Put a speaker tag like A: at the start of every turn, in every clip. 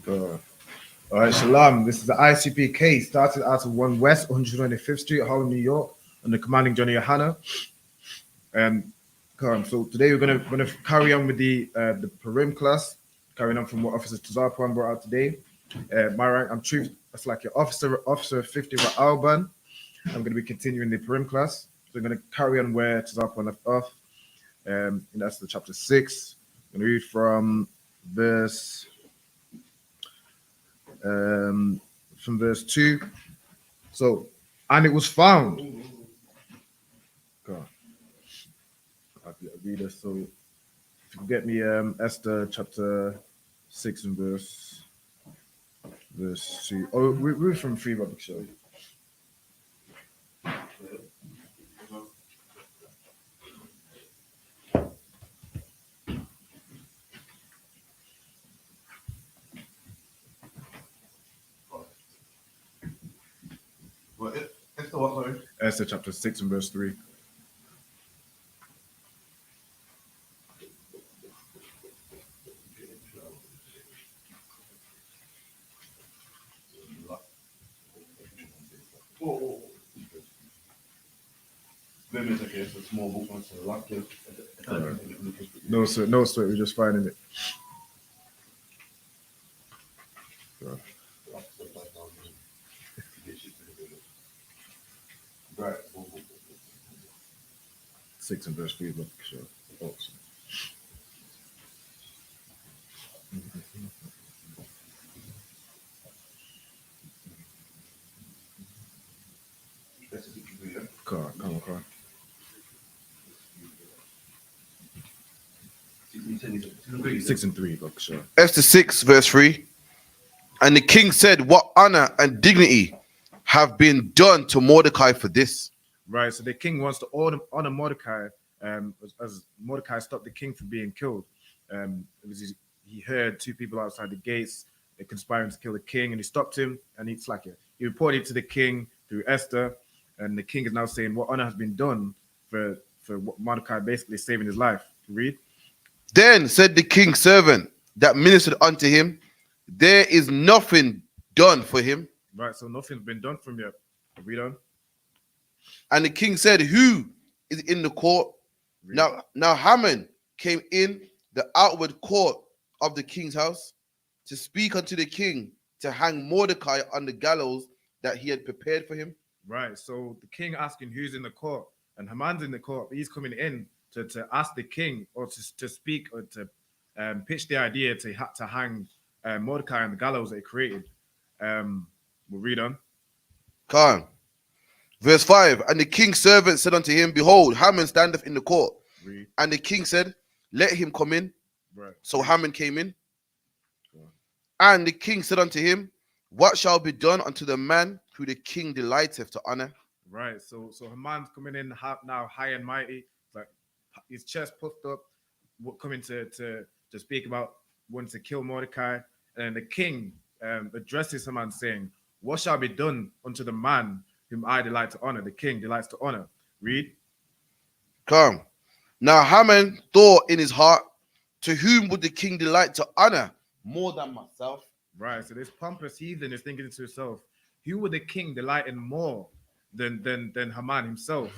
A: Uh, all right, Shalom. This is the ISUPK. Started out of 1 West, 125th Street, Harlem, New York, under commanding Johnny Yohana. So today we're gonna carry on with the Purim class, carrying on from what Officer Tazarpan brought out today. My rank, I'm Truth. That's like your Officer 50 with Alban. I'm gonna be continuing the Purim class. So we're gonna carry on where Tazarpan left off. And that's the chapter 6. I'm gonna read from verse 2. So, and it was found. God, I'll read it. So, if you can get me Esther chapter 6 and verse 2. Oh, read from 3, but show you. Esther chapter 6 and verse 3. No, sir. No, sir. We're just finding it. Right. 6 and verse 3. But sure. Oh, come on. 6 and 3, but sure.
B: Esther 6, verse 3. And the king said, what honor and dignity have been done to Mordecai for this?
A: Right, so the king wants to honor Mordecai, as Mordecai stopped the king from being killed. He heard 2 people outside the gates, they're conspiring to kill the king, and he stopped him, and he reported to the king through Esther, and the king is now saying what honor has been done for Mordecai basically saving his life. Read.
B: Then said the king's servant that ministered unto him, there is nothing done for him.
A: Right, so nothing's been done for him yet. Read on.
B: And the king said, who is in the court? Read. Now Haman came in the outward court of the king's house to speak unto the king to hang Mordecai on the gallows that he had prepared for him.
A: Right, so the king asking who's in the court, and Haman's in the court, but he's coming in to ask the king or to speak or to pitch the idea to hang Mordecai on the gallows that he created. We'll read on.
B: Come on. Verse 5. And the king's servant said unto him, behold, Haman standeth in the court.
A: Read.
B: And the king said, let him come in.
A: Right.
B: So Haman came in. And the king said unto him, what shall be done unto the man who the king delighteth to honor?
A: Right. So Haman's coming in now high and mighty, like his chest puffed up, coming to speak about wanting to kill Mordecai. And the king addresses Haman saying, what shall be done unto the man whom I delight to honor? The king delights to honor. Read.
B: Come. Now Haman thought in his heart, to whom would the king delight to honor more than myself?
A: Right. So this pompous heathen is thinking to himself, who would the king delight in more than Haman himself?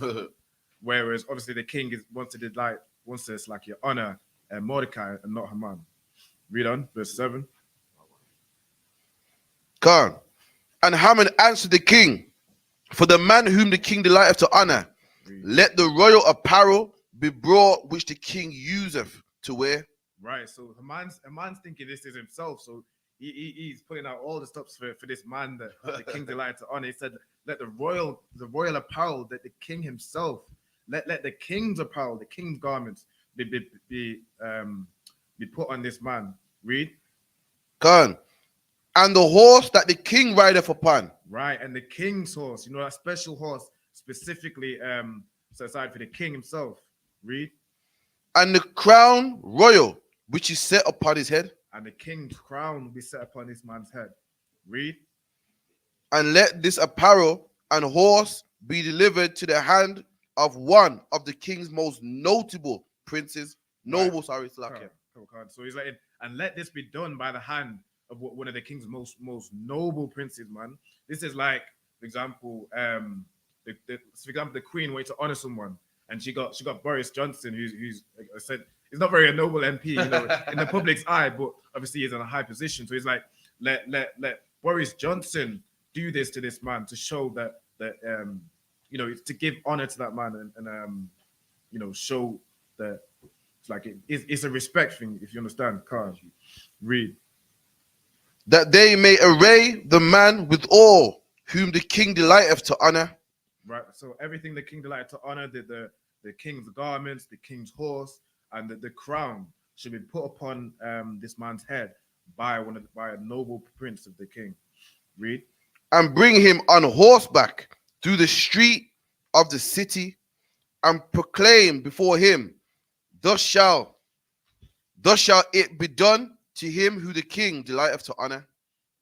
A: Whereas obviously the king wants to like your honor Mordecai and not Haman. Read on, verse 7.
B: Come. And Haman answered the king, for the man whom the king delighteth to honor, let the royal apparel be brought which the king useth to wear.
A: Right, so Haman's thinking this is himself, so he's putting out all the stops for this man that the king delighted to honor. He said, let the royal apparel that the king himself, let the king's apparel, the king's garments be put on this man. Read.
B: Come. And the horse that the king rideth upon.
A: Right, and the king's horse, that special horse specifically set aside for the king himself. Read.
B: And the crown royal which is set upon his head.
A: And the king's crown will be set upon this man's head. Read.
B: And let this apparel and horse be delivered to the hand of one of the king's most notable princes. Noble, sorry,
A: So he's like, and let this be done by the hand one of the king's most noble princes, man. This is like, for example, the queen wanted to honor someone, and she got Boris Johnson, who's like I said, he's not very a noble MP, you know, in the public's eye, but obviously he's in a high position. So he's like, let Boris Johnson do this to this man to show that you know, to give honor to that man and you know, show that it's like it's a respect thing, if you understand. Can't read.
B: That they may array the man with all whom the king delighteth to honor.
A: Right. So everything the king delighted to honor, the king's garments, the king's horse, and the crown should be put upon this man's head by a noble prince of the king. Read.
B: And bring him on horseback through the street of the city, and proclaim before him, thus shall it be done to him who the king delighteth to honor.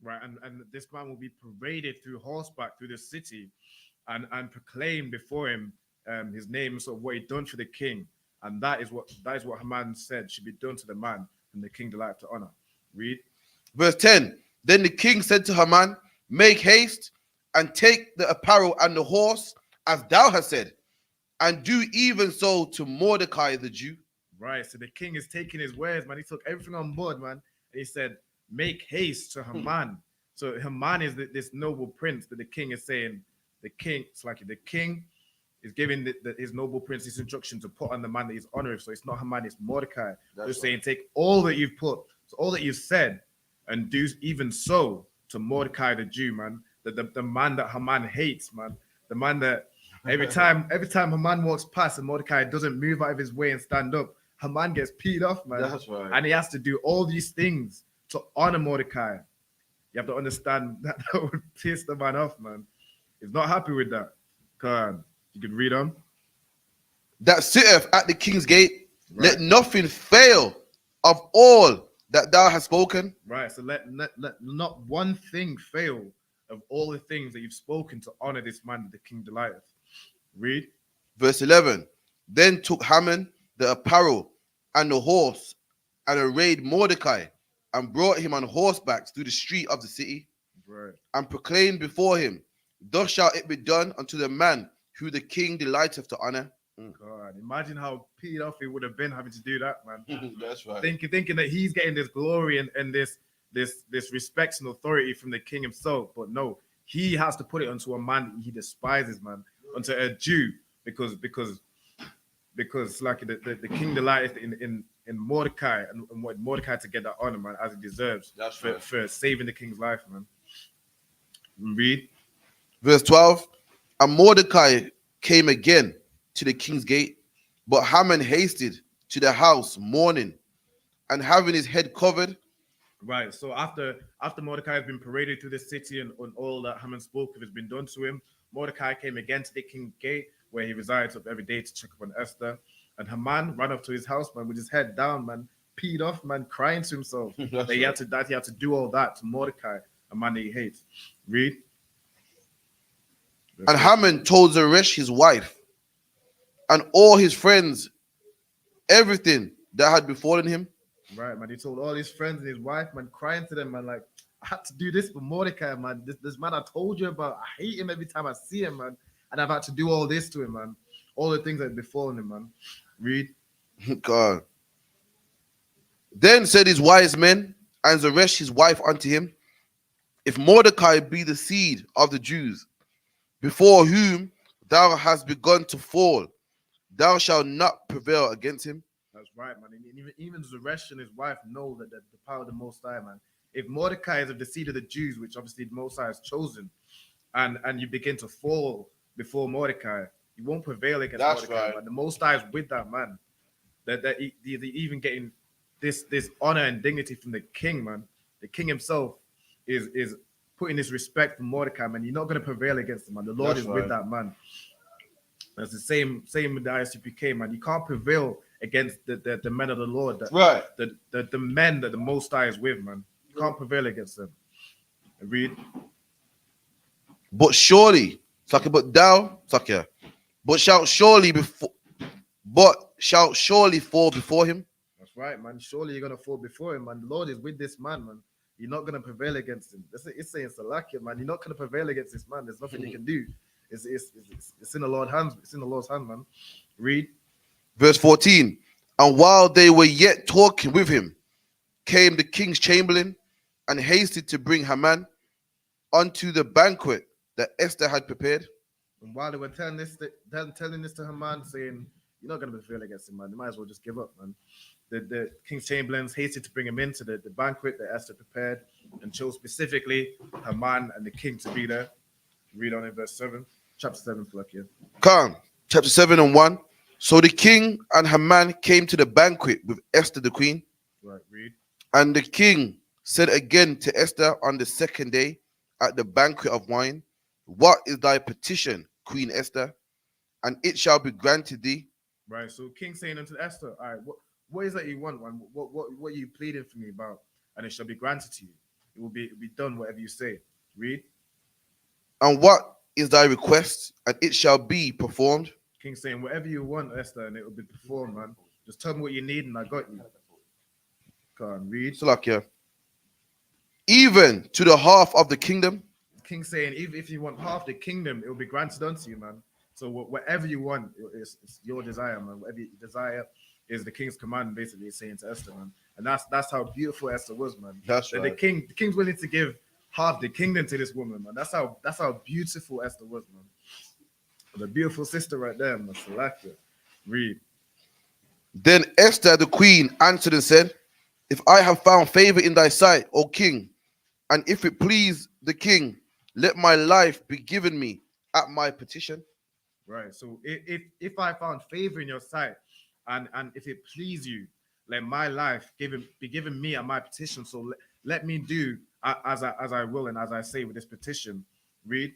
A: Right, and this man will be paraded through horseback through the city, and proclaim before him his name, so what he done for the king, and that is what Haman said should be done to the man whom the king delighteth to honor. Read.
B: Verse 10. Then the king said to Haman, make haste and take the apparel and the horse as thou hast said, and do even so to Mordecai the Jew.
A: Right, so the king is taking his words, man. He took everything on board, man. And he said, make haste to Haman. So Haman is this noble prince that the king is saying, the king is giving his noble prince this instruction to put on the man that he's honoring. So it's not Haman, it's Mordecai. They're saying, take all that you've put, so all that you've said, and do even so to Mordecai the Jew, man. The man that Haman hates, man. The man that every time Haman walks past and Mordecai doesn't move out of his way and stand up, Haman gets peed off, man.
B: That's right.
A: And he has to do all these things to honor Mordecai. You have to understand that would piss the man off, man. He's not happy with that. Come on. You can read on.
B: That sitteth at the king's gate,
A: Right.
B: let nothing fail of all that thou hast spoken.
A: Right. So let not one thing fail of all the things that you've spoken to honor this man that the king delighteth. Read.
B: Verse 11. Then took Haman the apparel and the horse, and arrayed Mordecai, and brought him on horseback through the street of the city,
A: Right.
B: and proclaimed before him, thus shall it be done unto the man who the king delighteth to honor.
A: God, imagine how peed off he would have been having to do that, man.
B: That's right.
A: Thinking that he's getting this glory and this respect and authority from the king himself, but no, he has to put it onto a man he despises, man, onto a Jew, because like the king delighteth in Mordecai and wanted Mordecai to get that honor, man, as he deserves.
B: That's
A: for saving the king's life, man. Read.
B: Verse 12. And Mordecai came again to the king's gate, but Haman hasted to the house mourning, and having his head covered.
A: Right. So after Mordecai has been paraded through the city and all that Haman spoke of has been done to him, Mordecai came again to the king's gate, where he resides up every day to check up on Esther. And Haman ran up to his house, man, with his head down, man, peed off, man, crying to himself. that he had to do all that to Mordecai, a man that he hates. Read.
B: And Haman told Zeresh his wife and all his friends everything that had befallen him.
A: Right, man. He told all his friends and his wife, man, crying to them, man, like, I had to do this for Mordecai, man. This man I told you about, I hate him every time I see him, man. And I've had to do all this to him, man. All the things that had befallen him, man. Read.
B: God. Then said his wise men and Zeresh his wife unto him, if Mordecai be the seed of the Jews, before whom thou hast begun to fall, thou shalt not prevail against him.
A: That's right, man. And even Zeresh and his wife know that the power of the Most High, man. If Mordecai is of the seed of the Jews, which obviously the Most High has chosen, and you begin to fall before Mordecai, you won't prevail against Mordecai. Right. Man. The Most High is with that man. That they're even getting this honor and dignity from the king, man. The king himself is putting this respect for Mordecai, man. You're not going to prevail against him, man. The Lord is with that man. That's the same with the ISUPK, man. You can't prevail against the men of the Lord. The men that the Most High is with, man. You can't prevail against them. Read.
B: But surely, but shalt surely fall before him.
A: That's right, man. Surely you're gonna fall before him, man. The Lord is with this man, man. You're not gonna prevail against him. It's saying Salakia, man. You're not gonna prevail against this man. There's nothing you can do. It's in the Lord's hands. It's in the Lord's hand, man. Read.
B: Verse 14. And while they were yet talking with him, came the king's chamberlain and hasted to bring Haman unto the banquet that Esther had prepared.
A: And while they were telling this to Haman, saying, "You're not gonna prevail against him, man. You might as well just give up, man." The king's chamberlains hasted to bring him into the banquet that Esther prepared, and chose specifically Haman and the king to be there. Read on in verse 7, chapter 7, Flakia.
B: Come, chapter 7 and 1. So the king and Haman came to the banquet with Esther the queen.
A: Right, read.
B: And the king said again to Esther on the second day at the banquet of wine, what is thy petition, Queen Esther? And it shall be granted thee.
A: Right, so king saying unto Esther, all right, what is that you want, man? What are you pleading for me about? And it shall be granted to you. It will be done, whatever you say. Read.
B: And what is thy request? And it shall be performed.
A: King saying, whatever you want, Esther, and it will be performed, man. Just tell me what you need, and I got you. Come on, read.
B: Salakia. Even to the half of the kingdom.
A: King saying, if you want half the kingdom, it will be granted unto you, man. So whatever you want, it's your desire, man. Whatever you desire is the king's command, basically saying to Esther, man. And that's how beautiful Esther was, man.
B: That's right.
A: The king's willing to give half the kingdom to this woman, man. That's how beautiful Esther was, man. The beautiful sister right there, man. Salakia. Read.
B: Then Esther the queen answered and said, if I have found favor in thy sight, O king, and if it please the king, let my life be given me at my petition.
A: Right. So if I found favor in your sight, and if it please you, let my life be given me at my petition. So let me do as I will and as I say with this petition. Read.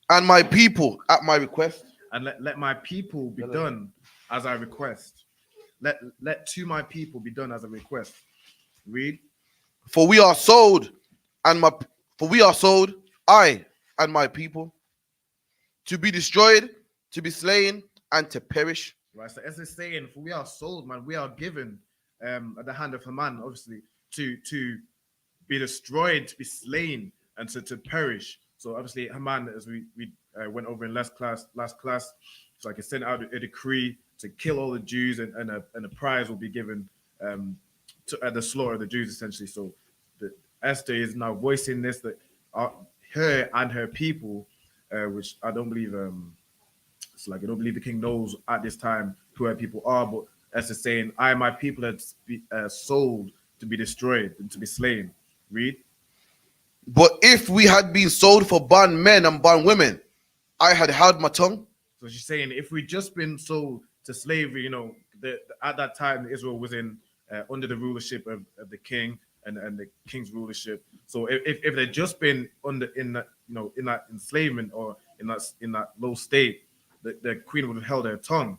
B: And my people at my request.
A: And let my people be done as I request. Let to my people be done as a request. Read.
B: For we are sold, I and my people, to be destroyed, to be slain, and to perish.
A: Right. So as it's saying, for we are sold, man, we are given at the hand of Haman, obviously, to be destroyed, to be slain, and to perish. So obviously, Haman, as we went over in last class, so I can send out a decree to kill all the Jews, and a prize will be given at the slaughter of the Jews, essentially. So Esther is now voicing this, that her and her people, which I don't believe, it's like I don't believe the king knows at this time who her people are, but Esther saying, I and my people had sold to be destroyed and to be slain. Read.
B: But if we had been sold for bond men and bond women, I had held my tongue.
A: So she's saying, if we'd just been sold to slavery, at that time Israel was under the rulership of the king and the king's rulership. So if they'd just been in that enslavement or in that low state, the queen would have held her tongue.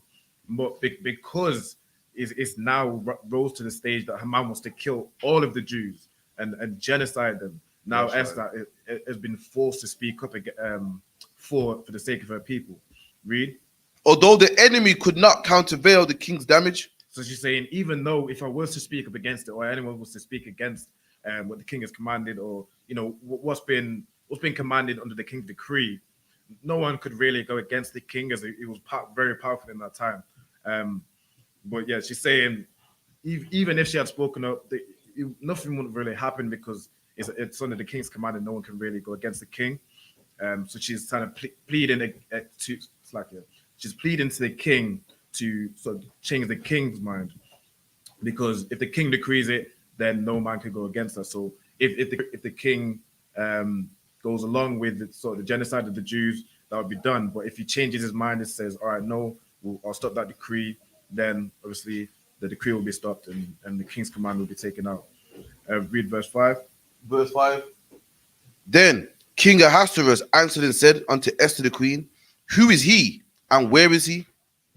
A: But because it's now rose to the stage that Haman wants to kill all of the Jews and genocide them. Now Esther has been forced to speak up for the sake of her people. Read.
B: Although the enemy could not countervail the king's damage.
A: So she's saying, even though if I was to speak up against it, or anyone was to speak against what the king has commanded, or what's been commanded under the king's decree, no one could really go against the king, as it was very powerful in that time. But yeah, she's saying, even if she had spoken up, nothing would really happen, because it's under the king's command and no one can really go against the king. So she's kind of pleading she's pleading to the king to sort of change the king's mind, because if the king decrees it, then no man can go against her. So if the king goes along with the genocide of the Jews, that would be done. But if he changes his mind and says, all right, no, I'll stop that decree, then obviously the decree will be stopped and the king's command will be taken out. Read verse 5.
B: Verse 5. Then King Ahasuerus answered and said unto Esther the queen, who is he and where is he?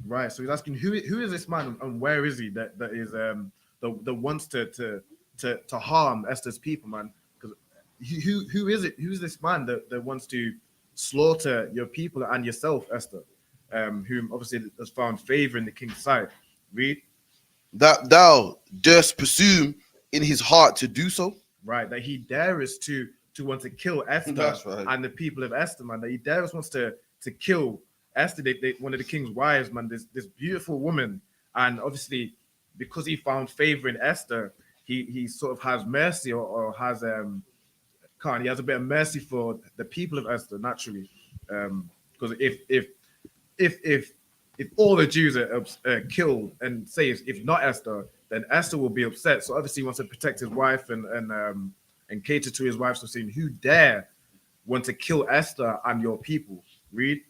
A: Right. So he's asking, who is this man and where is he that is the wants to harm Esther's people, man? Because who is it? Who's this man that wants to slaughter your people and yourself, Esther? Whom obviously has found favor in the king's sight. Read.
B: That thou durst presume in his heart to do so.
A: right? That he dares to want to kill Esther
B: That's right.
A: and the people of Esther, man. That he dares wants to kill Esther, one of the king's wives, man. This beautiful woman, and obviously because he found favor in Esther, he sort of has mercy or has he has a bit of mercy for the people of Esther naturally, because if all the Jews are killed and say if not Esther, then Esther will be upset. So obviously he wants to protect his wife and cater to his wife. So saying, who dare want to kill Esther and your people? Read.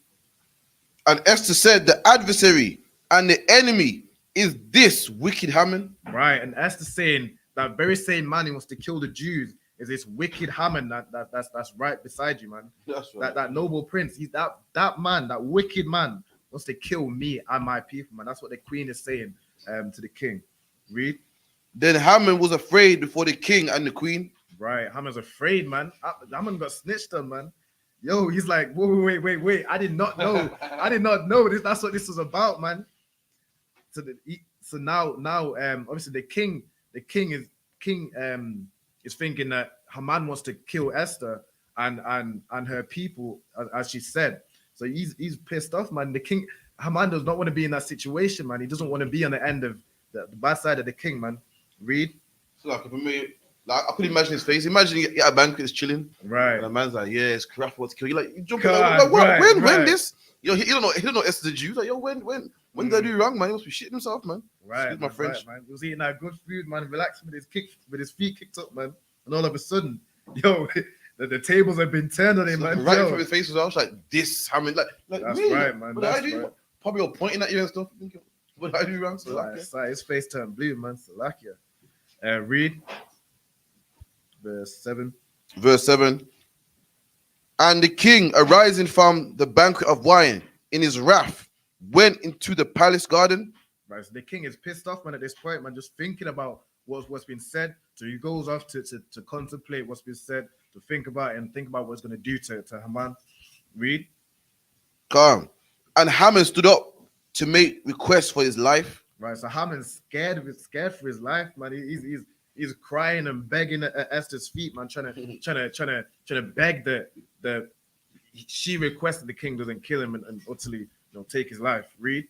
B: And Esther said, the adversary and the enemy is this wicked Haman.
A: Right, and Esther saying that very same man who wants to kill the Jews is this wicked Haman that's right beside you, man.
B: That's right.
A: That noble prince, he's that man, that wicked man wants to kill me and my people, man. That's what the queen is saying to the king. Read.
B: Then Haman was afraid before the king and the queen.
A: Right, Haman's afraid, man. Haman got snitched on, man. Yo, he's like, wait. I did not know. I did not know this. That's what this was about, man. So now, obviously the king is thinking that Haman wants to kill Esther and her people, as she said. So he's pissed off, man. The king Haman does not want to be in that situation, man. He doesn't want to be on the end of the bad side of the king, man. Read.
B: So like for me, like I could imagine his face. Imagine you at a banquet, is chilling,
A: right?
B: And the man's like, "Yeah, it's crap. What's kill you?" Like you jumping
A: God,
B: like, what?
A: right,
B: when this? Yo, he don't know Esther the Jews. Like, yo, when did I do wrong, man? He must be shitting himself, man.
A: Right,
B: excuse my French.
A: right, man. He was eating that good food, man, relaxing with his feet kicked up, man. And all of a sudden, yo, the tables have been turned on him,
B: So
A: man.
B: right
A: Yo.
B: in front of his face was I was like, this, I mean, like
A: That's
B: me.
A: right, man.
B: What
A: That's
B: did I do?
A: right.
B: Probably all pointing at you and stuff. Thinking, what did I do wrong? So
A: right, his face turned blue, man. Salakia. Read verse 7.
B: Verse 7. And the king, arising from the banquet of wine in his wrath, went into the palace garden.
A: Right, so the king is pissed off, man, at this point, man, just thinking about what's been said. So he goes off to contemplate what's been said, to think about it and think about what it's going to do to Haman. Read.
B: Calm. And Haman stood up to make requests for his life.
A: Right, so Haman's scared for his life, man. He's crying and begging at Esther's feet, man, trying to beg the she requested the king doesn't kill him and utterly take his life. Read.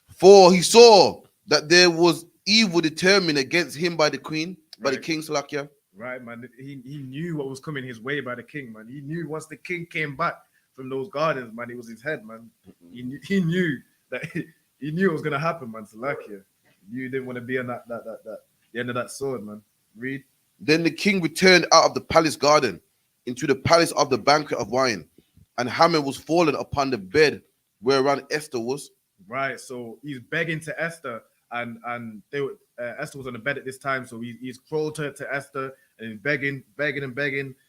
B: For he saw that there was evil determined against him by the queen, by the king, Salakia.
A: Right, man. He knew what was coming his way by the king, man. He knew once the king came back from those gardens, man, it was his head, man. He knew that he knew it was gonna happen, man. Salakia. You didn't want to be on that the end of that sword, man. Read.
B: Then the king returned out of the palace garden into the palace of the banquet of wine, and Haman was fallen upon the bed whereon Esther was.
A: Right, so he's begging to Esther, and Esther was on the bed at this time, so he's crawled to Esther and he's begging,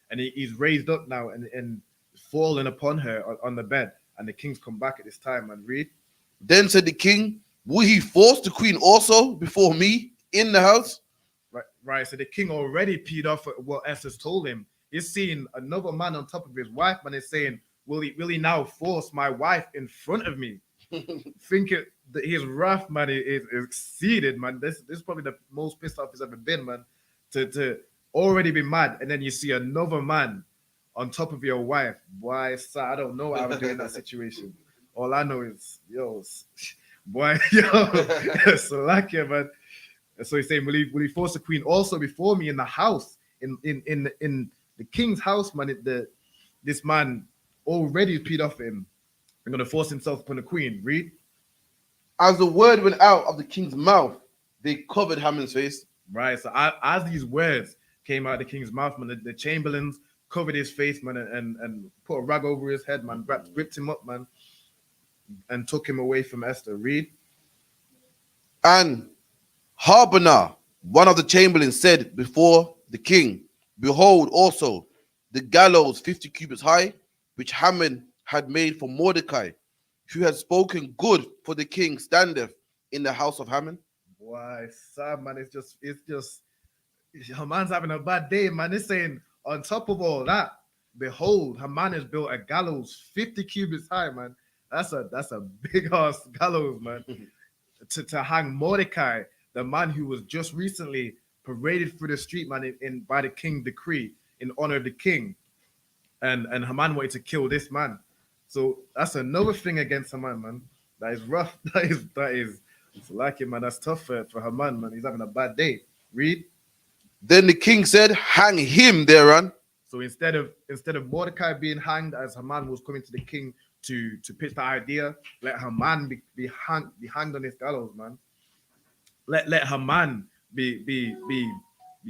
A: and he's raised up now and fallen upon her on the bed, and the king's come back at this time. And read.
B: Then said the king, will he force the queen also before me in the house?
A: Right. So the king already peed off at what Esther's told him. He's seeing another man on top of his wife, man. Is saying, will he now force my wife in front of me? Thinking that his wrath, man, is exceeded, man. This is probably the most pissed off he's ever been, man. To already be mad, and then you see another man on top of your wife. Boy, sir, I don't know what I would do in that situation. All I know is, boy, Salakia, man. So he's saying, will he force the queen also before me in the house, in the king's house, man? This man already peed off him. I'm gonna force himself upon the queen. Read.
B: As the word went out of the king's mouth, they covered Haman's face.
A: Right. So as these words came out of the king's mouth, man, the chamberlains covered his face, man, and put a rag over his head, man, gripped him up, man, and took him away from Esther. Read.
B: And Harbonah, one of the chamberlains, said before the king, behold also the gallows 50 cubits high, which Haman had made for Mordecai, who had spoken good for the king, standeth in the house of Haman.
A: Why, Sam, man, it's just Haman's having a bad day, man. It's saying on top of all that, behold, Haman has built a gallows 50 cubits high, man. That's a big ass gallows, man. to hang Mordecai, the man who was just recently paraded through the street, man, in by the king decree in honor of the king. And Haman wanted to kill this man. So that's another thing against Haman, man. That is rough. That is it's like it, man. That's tough for Haman, man. He's having a bad day. Read.
B: Then the king said, hang him thereon.
A: So instead of Mordecai being hanged as Haman was coming to the king to pitch the idea, let Haman be hanged on his gallows, man. Let Haman be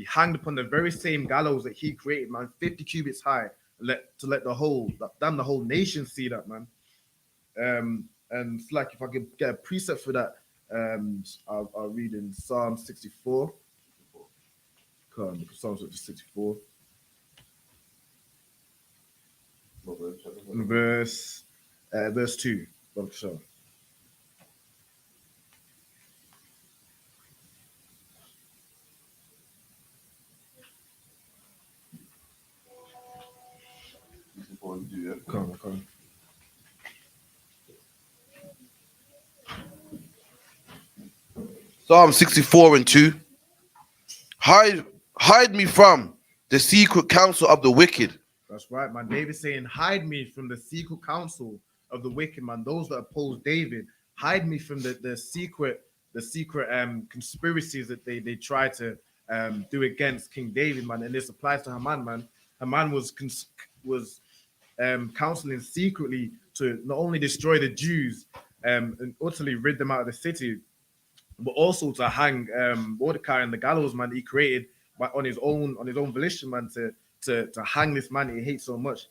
A: hanged upon the very same gallows that he created, man, 50 cubits high. Let the whole nation see that, man. And it's like if I could get a precept for that, I'll read in Psalm 64. Come on, Psalm 64. Verse 2. Sure. Come on.
B: Psalm 64 and 2. Hide me from the secret counsel of the wicked.
A: That's right, man. David saying, hide me from the secret counsel of the wicked, man. Those that oppose David, hide me from the secret conspiracies that they try to do against King David, man. And this applies to Haman, man. Haman was counseling secretly to not only destroy the Jews and utterly rid them out of the city, but also to hang Mordecai on the gallows, man. He created on his own volition, man, to hang this man he hates so much.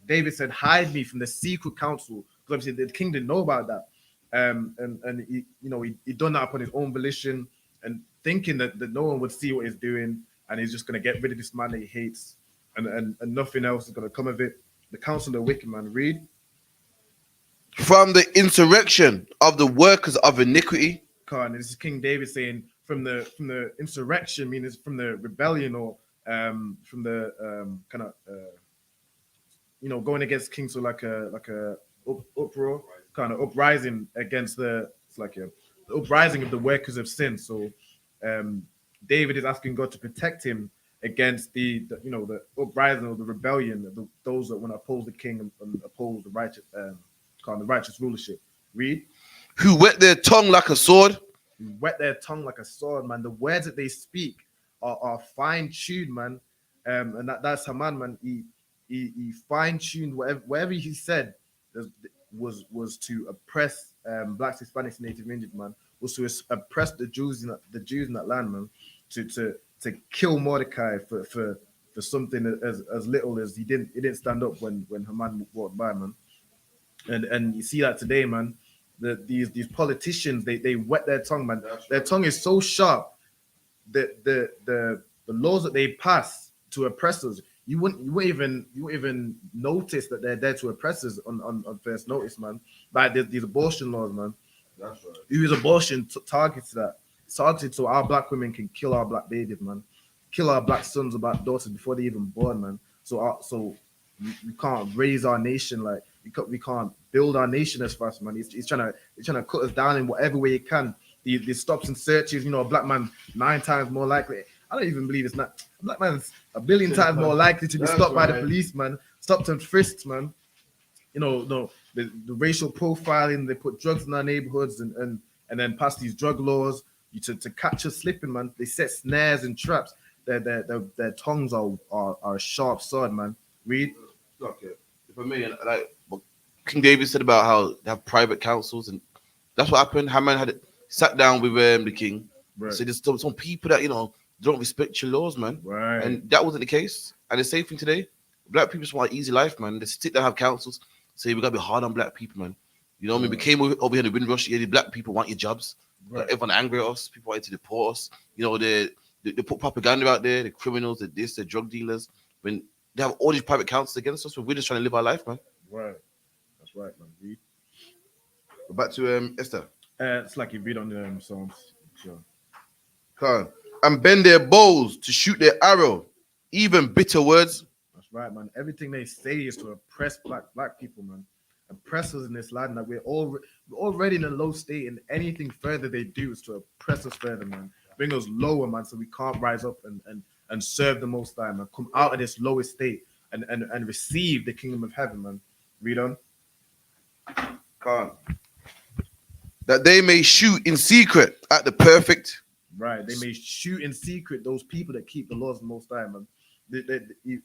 A: David said, hide me from the secret counsel, because obviously the king didn't know about that. And he done that upon his own volition and thinking that no one would see what he's doing, and he's just going to get rid of this man that he hates, and nothing else is going to come of it. The counsel of the wicked, man. Read.
B: From the insurrection of the workers of iniquity.
A: And this is King David saying from the insurrection, meaning from the rebellion, or from the kind of going against king, so like a uproar, kind of uprising against the uprising of the workers of sin. So David is asking God to protect him against the uprising or the rebellion of those that want to oppose the king and oppose the righteous rulership. Read.
B: Who wet their tongue like a sword.
A: Wet their tongue like a sword, man. The words that they speak are fine-tuned, man. And that's Haman, man. He fine-tuned whatever he said was to oppress blacks, Hispanics, Native Indians, man. Was to oppress the Jews in that land, man. To kill Mordecai for something as little as he didn't stand up when Haman walked by, man. And you see that today, man. These politicians, they wet their tongue, man. Their tongue is so sharp that the laws that they pass to oppressors, you wouldn't even notice that they're there to oppressors on first notice, man. Like these abortion laws, man.
B: That's right.
A: Whose abortion targets that? It's targeted so our black women can kill our black babies, man. Kill our black sons or black daughters before they're even born, man. So we can't raise our nation like we can't build our nation as fast, man. He's trying to cut us down in whatever way he can. The stops and searches, a black man 9 times more likely. I don't even believe it's not. A black man's a billion times more likely to be stopped by the police, man. Stopped and frisked, man. The racial profiling, they put drugs in our neighborhoods and then pass these drug laws to catch us slipping, man. They set snares and traps. Their tongues are a sharp sword, man. Read.
B: Okay. If I may, like what King David said about how they have private councils, and that's what happened. Haman had sat down with the king.
A: Right.
B: So there's some people that don't respect your laws, man.
A: Right.
B: And that wasn't the case. And the same thing today. Black people just want an easy life, man. They sit there, have councils, say we gotta be hard on black people, man. You know what I mean? We came over here in the Windrush. The black people want your jobs.
A: Right.
B: Everyone angry at us. People wanted to deport us. They put propaganda out there. The criminals, the drug dealers. When they have all these private councils against us, but we're just trying to live our life, man.
A: Right. That's right, man. Read.
B: Back to Esther.
A: It's like you read on the Psalms. Sure.
B: Come on. And bend their bows to shoot their arrow, even bitter words.
A: That's right, man. Everything they say is to oppress black people, man. Oppress us in this land. That we're already in a low state, and anything further they do is to oppress us further, man. bring us lower, man, so we can't rise up and serve the Most High, man. Come out of this lowest state and receive the kingdom of heaven, man. Read on.
B: Can't. That they may shoot in secret at the perfect.
A: Right. They may shoot in secret those people that keep the laws of the Most High, man. You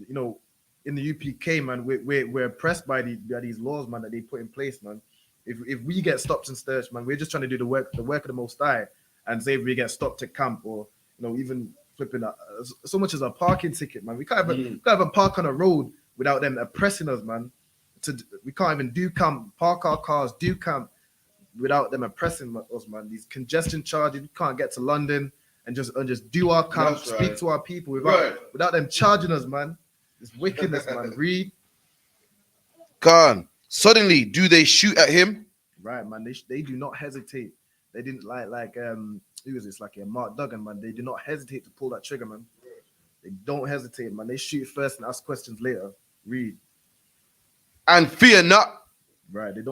A: know, in the UPK, man, we're oppressed by these laws, man, that they put in place, man. If we get stopped and searched, man, we're just trying to do the work of the Most High. And say if we get stopped at camp or even flipping so much as a parking ticket, man. We can't even park on a road without them oppressing us, man. We can't even park our cars, do camp without them oppressing us, man. These congestion charges, we can't get to London and just do our camp, speak to our people without them charging us, man. It's wickedness, man. Read.
B: Can't. Suddenly, do they shoot at him?
A: Right, man. They do not hesitate. They didn't like who was this? Like Mark Duggan, man. They do not hesitate to pull that trigger, man. They don't hesitate, man. They shoot first and ask questions later. Read.
B: And fear not.
A: Right. They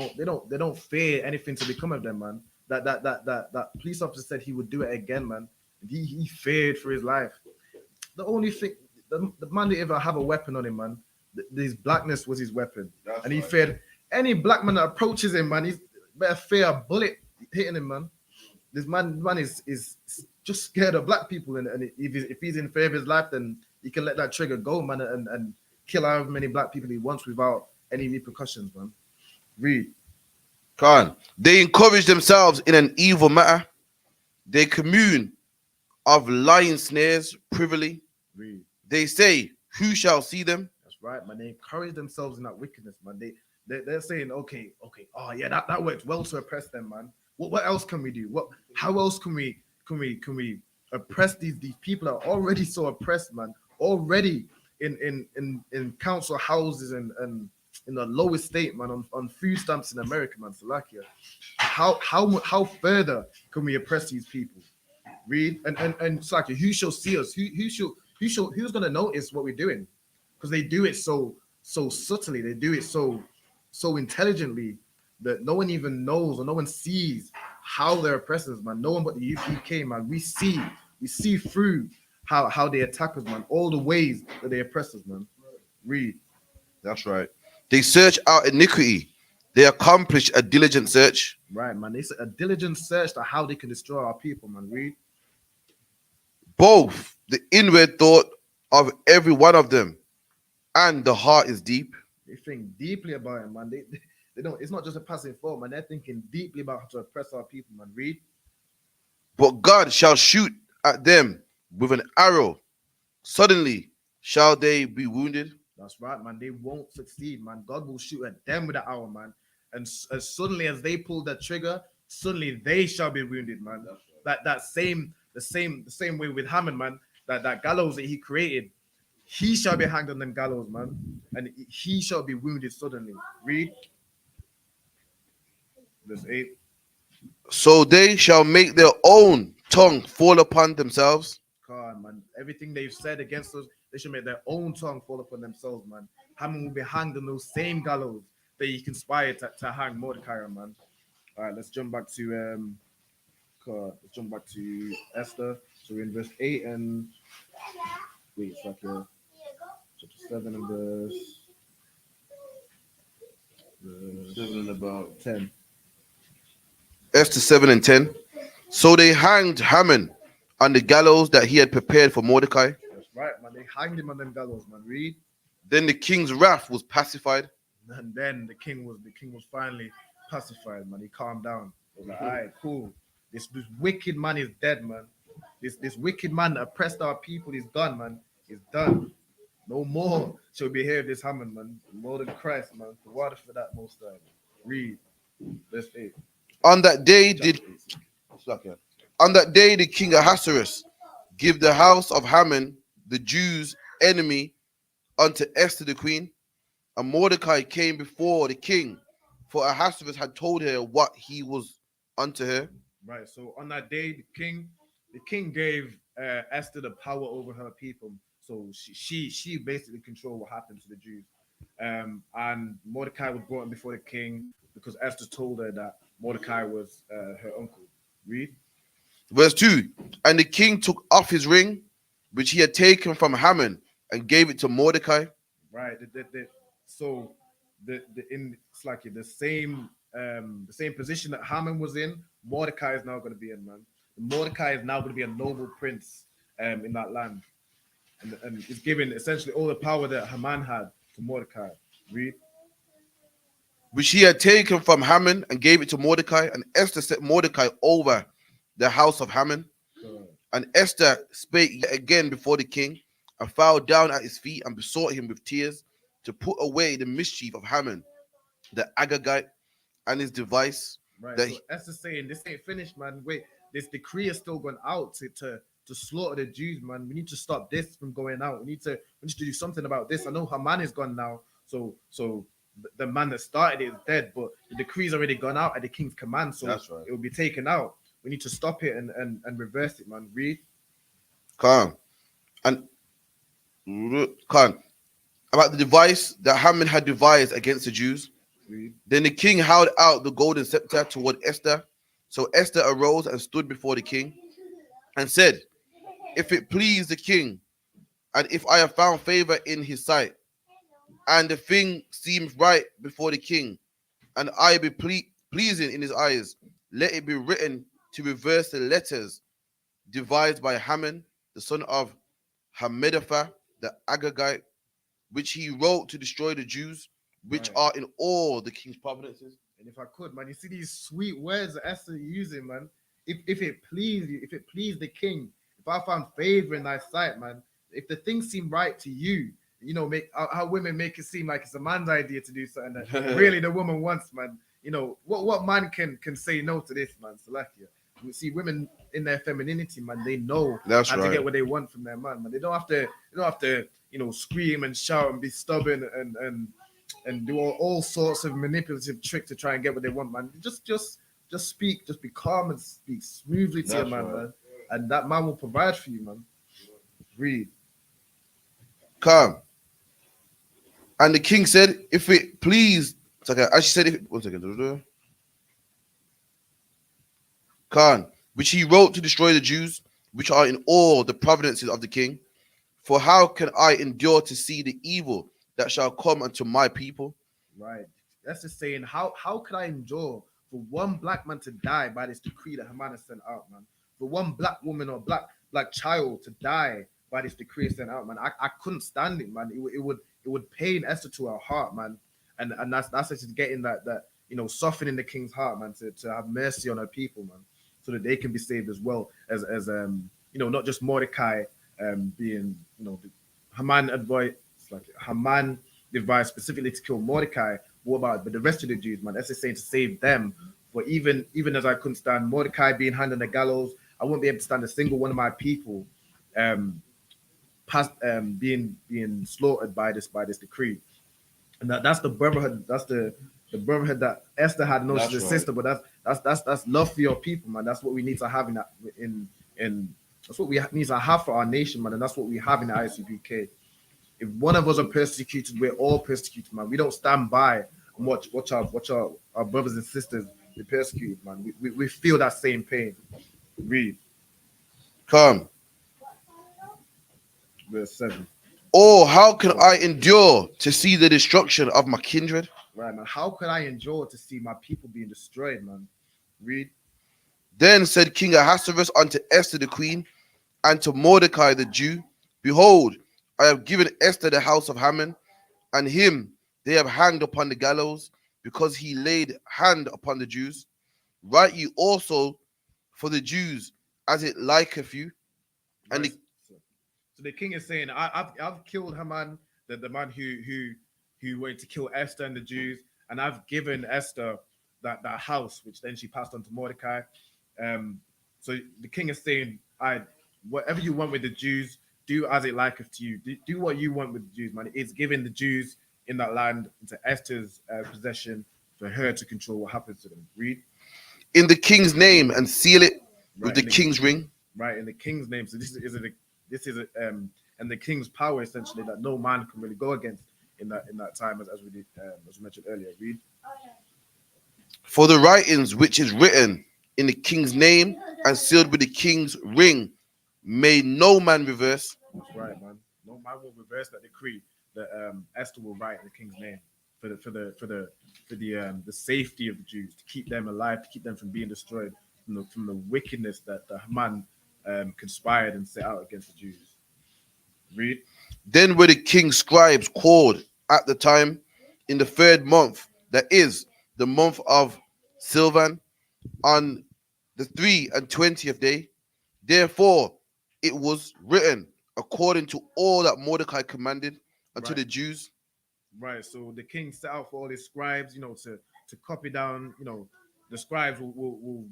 A: don't fear anything to become of them, man. That police officer said he would do it again, man. He feared for his life. The only thing, the man didn't ever have a weapon on him, man. His blackness was his weapon. And he feared any black man that approaches him, man. He's better fear a bullet hitting him, man. This man is just scared of black people, and if he's in fear of his life, then he can let that trigger go, man, and kill however many black people he wants without any repercussions, man. Read.
B: Can't. They encourage themselves in an evil matter. They commune of lying snares privily.
A: Read.
B: They say, who shall see them?
A: That's right, man. They encourage themselves in that wickedness, man. They're saying, okay, oh yeah, that worked well to oppress them, man. What else can we do? How else can we oppress these people that are already so oppressed, man? Already in council houses and in the lowest state, man, on food stamps in America, man, Slovakia. How further can we oppress these people? Read and Slovakia, who shall see us? Who's gonna notice what we're doing? Because they do it so subtly, they do it so intelligently that no one even knows or no one sees how they're oppressors, man. No one but the UPK, man. We see through how they attack us, man. All the ways that they oppress us, man. Read.
B: That's right. They search out iniquity. They accomplish a diligent search.
A: Right, man. They a diligent search to how they can destroy our people, man. Read.
B: Both the inward thought of every one of them and the heart is deep.
A: They think deeply about it, man. They don't. It's not just a passing thought, man. They're thinking deeply about how to oppress our people, man. Read.
B: But God shall shoot at them with an arrow. Suddenly shall they be wounded.
A: That's right, man. They won't succeed, man. God will shoot at them with an arrow, man. And as suddenly as they pull that trigger, suddenly they shall be wounded, man. The same way with Haman, man. That gallows that he created, he shall be hanged on them gallows, man. And he shall be wounded suddenly. Read. Verse 8.
B: So they shall make their own tongue fall upon themselves.
A: God, man. Everything they've said against us, they should make their own tongue fall upon themselves, man. Haman will be hanged on those same gallows that he conspired to hang Mordecai on, man. All right, let's jump back to Esther. So we're in verse 8 and wait, it's like chapter 7 and verse
B: 7 and about
A: 10.
B: Esther 7 and 10. So they hanged Haman on the gallows that he had prepared for Mordecai.
A: That's right, man. They hanged him on them gallows, man. Read.
B: Then the king's wrath was pacified.
A: And then the king was finally pacified, man. He calmed down. He was like, all right, cool. This wicked man is dead, man. This wicked man that oppressed our people is gone, man. He's done. No more shall be here of this Haman, man. More than Christ, man. The water for that most time. Read. Verse 8.
B: On that day the king Ahasuerus give the house of Haman, the Jews' enemy, unto Esther the queen. And Mordecai came before the king, for Ahasuerus had told her what he was unto her.
A: Right. So on that day, the king gave Esther the power over her people. So she basically controlled what happened to the Jews. And Mordecai was brought in before the king because Esther told her that Mordecai was her uncle. Read.
B: Verse 2. And the king took off his ring, which he had taken from Haman, and gave it to Mordecai.
A: Right. So the in it's like the same position that Haman was in, Mordecai is now going to be in, man. Mordecai is now going to be a noble prince in that land. And it's giving essentially all the power that Haman had to Mordecai. Read.
B: Which he had taken from Haman, and gave it to Mordecai. And Esther set Mordecai over the house of Haman. And Esther spake yet again before the king, and fell down at his feet, and besought him with tears to put away the mischief of Haman, the Agagite, and his device.
A: Right.
B: That
A: So Esther's saying this ain't finished, man. Wait, this decree is still going out to slaughter the Jews, man. We need to stop this from going out. We need to do something about this. I know Haman is gone now, so the man that started it is dead, but the decree's already gone out at the king's command, so
B: That's right.
A: it will be taken out. We need to stop it and reverse it, man. Read.
B: Khan. And Khan. About the device that Haman had devised against the Jews.
A: Read.
B: Then the king held out the golden scepter toward Esther. So Esther arose and stood before the king and said, if it please the king, and if I have found favor in his sight, and the thing seems right before the king, and I be pleasing in his eyes, let it be written to reverse the letters devised by Haman, the son of Hammedatha, the Agagite, which he wrote to destroy the Jews, which
A: Right.
B: are in all the king's provinces.
A: And if I could, man, you see these sweet words that Esther using, man. If it please you, if it please the king, if I found favor in thy sight, man, if the things seem right to you, make how women make it seem like it's a man's idea to do something that really the woman wants, man. What man can say no to this, man? So like, yeah. You see women in their femininity, man, they know
B: That's
A: how to
B: right.
A: get what they want from their man, man. They don't have to scream and shout and be stubborn and do all sorts of manipulative tricks to try and get what they want, man. Just speak, just be calm and speak smoothly to your
B: That's
A: man,
B: right.
A: man. And that man will provide for you, man. Read.
B: Come. And the king said, if it please, okay, as she said, if, one second. Khan, which he wrote to destroy the Jews, which are in all the provinces of the king. For how can I endure to see the evil that shall come unto my people?
A: Right. That's just saying, how could I endure for one black man to die by this decree that Haman has sent out, man? For one black woman or black child to die by this decree sent out, man. I couldn't stand it, man. It would pain Esther to her heart, man. And that's just getting that softening the king's heart, man, to have mercy on her people, man, so that they can be saved as well as not just Mordecai being the Haman advice, like Haman devised specifically to kill Mordecai. What about but the rest of the Jews, man? That's just saying to save them. But even as I couldn't stand Mordecai being hanged on the gallows, I wouldn't be able to stand a single one of my people past being slaughtered by this decree. And that's the brotherhood. That's the brotherhood that Esther had. No, she's a sister, but that's love for your people, man. That's what we need to have in that's what we need to have for our nation, man, and that's what we have in the ISUPK. If one of us are persecuted, we're all persecuted, man. We don't stand by and watch our brothers and sisters be persecuted, man. We feel that same pain. Read.
B: Come.
A: Verse 7.
B: Oh, how can I endure to see the destruction of my kindred?
A: Right, man. How could I endure to see my people being destroyed, man? Read.
B: Then said King Ahasuerus unto Esther the queen, and to Mordecai the Jew, behold, I have given Esther the house of Haman, and him they have hanged upon the gallows, because he laid hand upon the Jews. Write you also for the Jews as it liketh you. And
A: Right. So the king is saying, I've killed Haman, the man who wanted to kill Esther and the Jews, and I've given Esther that house, which then she passed on to Mordecai. So the king is saying, whatever you want with the Jews, do as it liketh to you. Do what you want with the Jews, man. It's giving the Jews in that land into Esther's possession for her to control what happens to them. Read.
B: in the king's name, and seal it with
A: Right,
B: the king's ring.
A: Right, in the king's name. So this is and the king's power essentially that no man can really go against in that time as we mentioned earlier. Read.
B: For the writings which is written in the king's name and sealed with the king's ring. May no man reverse.
A: That's right, man. No man will reverse that decree that Esther will write in the king's name for the safety of the Jews, to keep them alive, to keep them from being destroyed from the wickedness that the Haman conspired and set out against the Jews. Read.
B: Then were the king's scribes called at the time in the 3rd month, that is, the month of Silvan, on the 23rd day. Therefore, it was written according to all that Mordecai commanded unto
A: Right.
B: the Jews.
A: Right. So the king set out for all his scribes, to copy down, the scribes will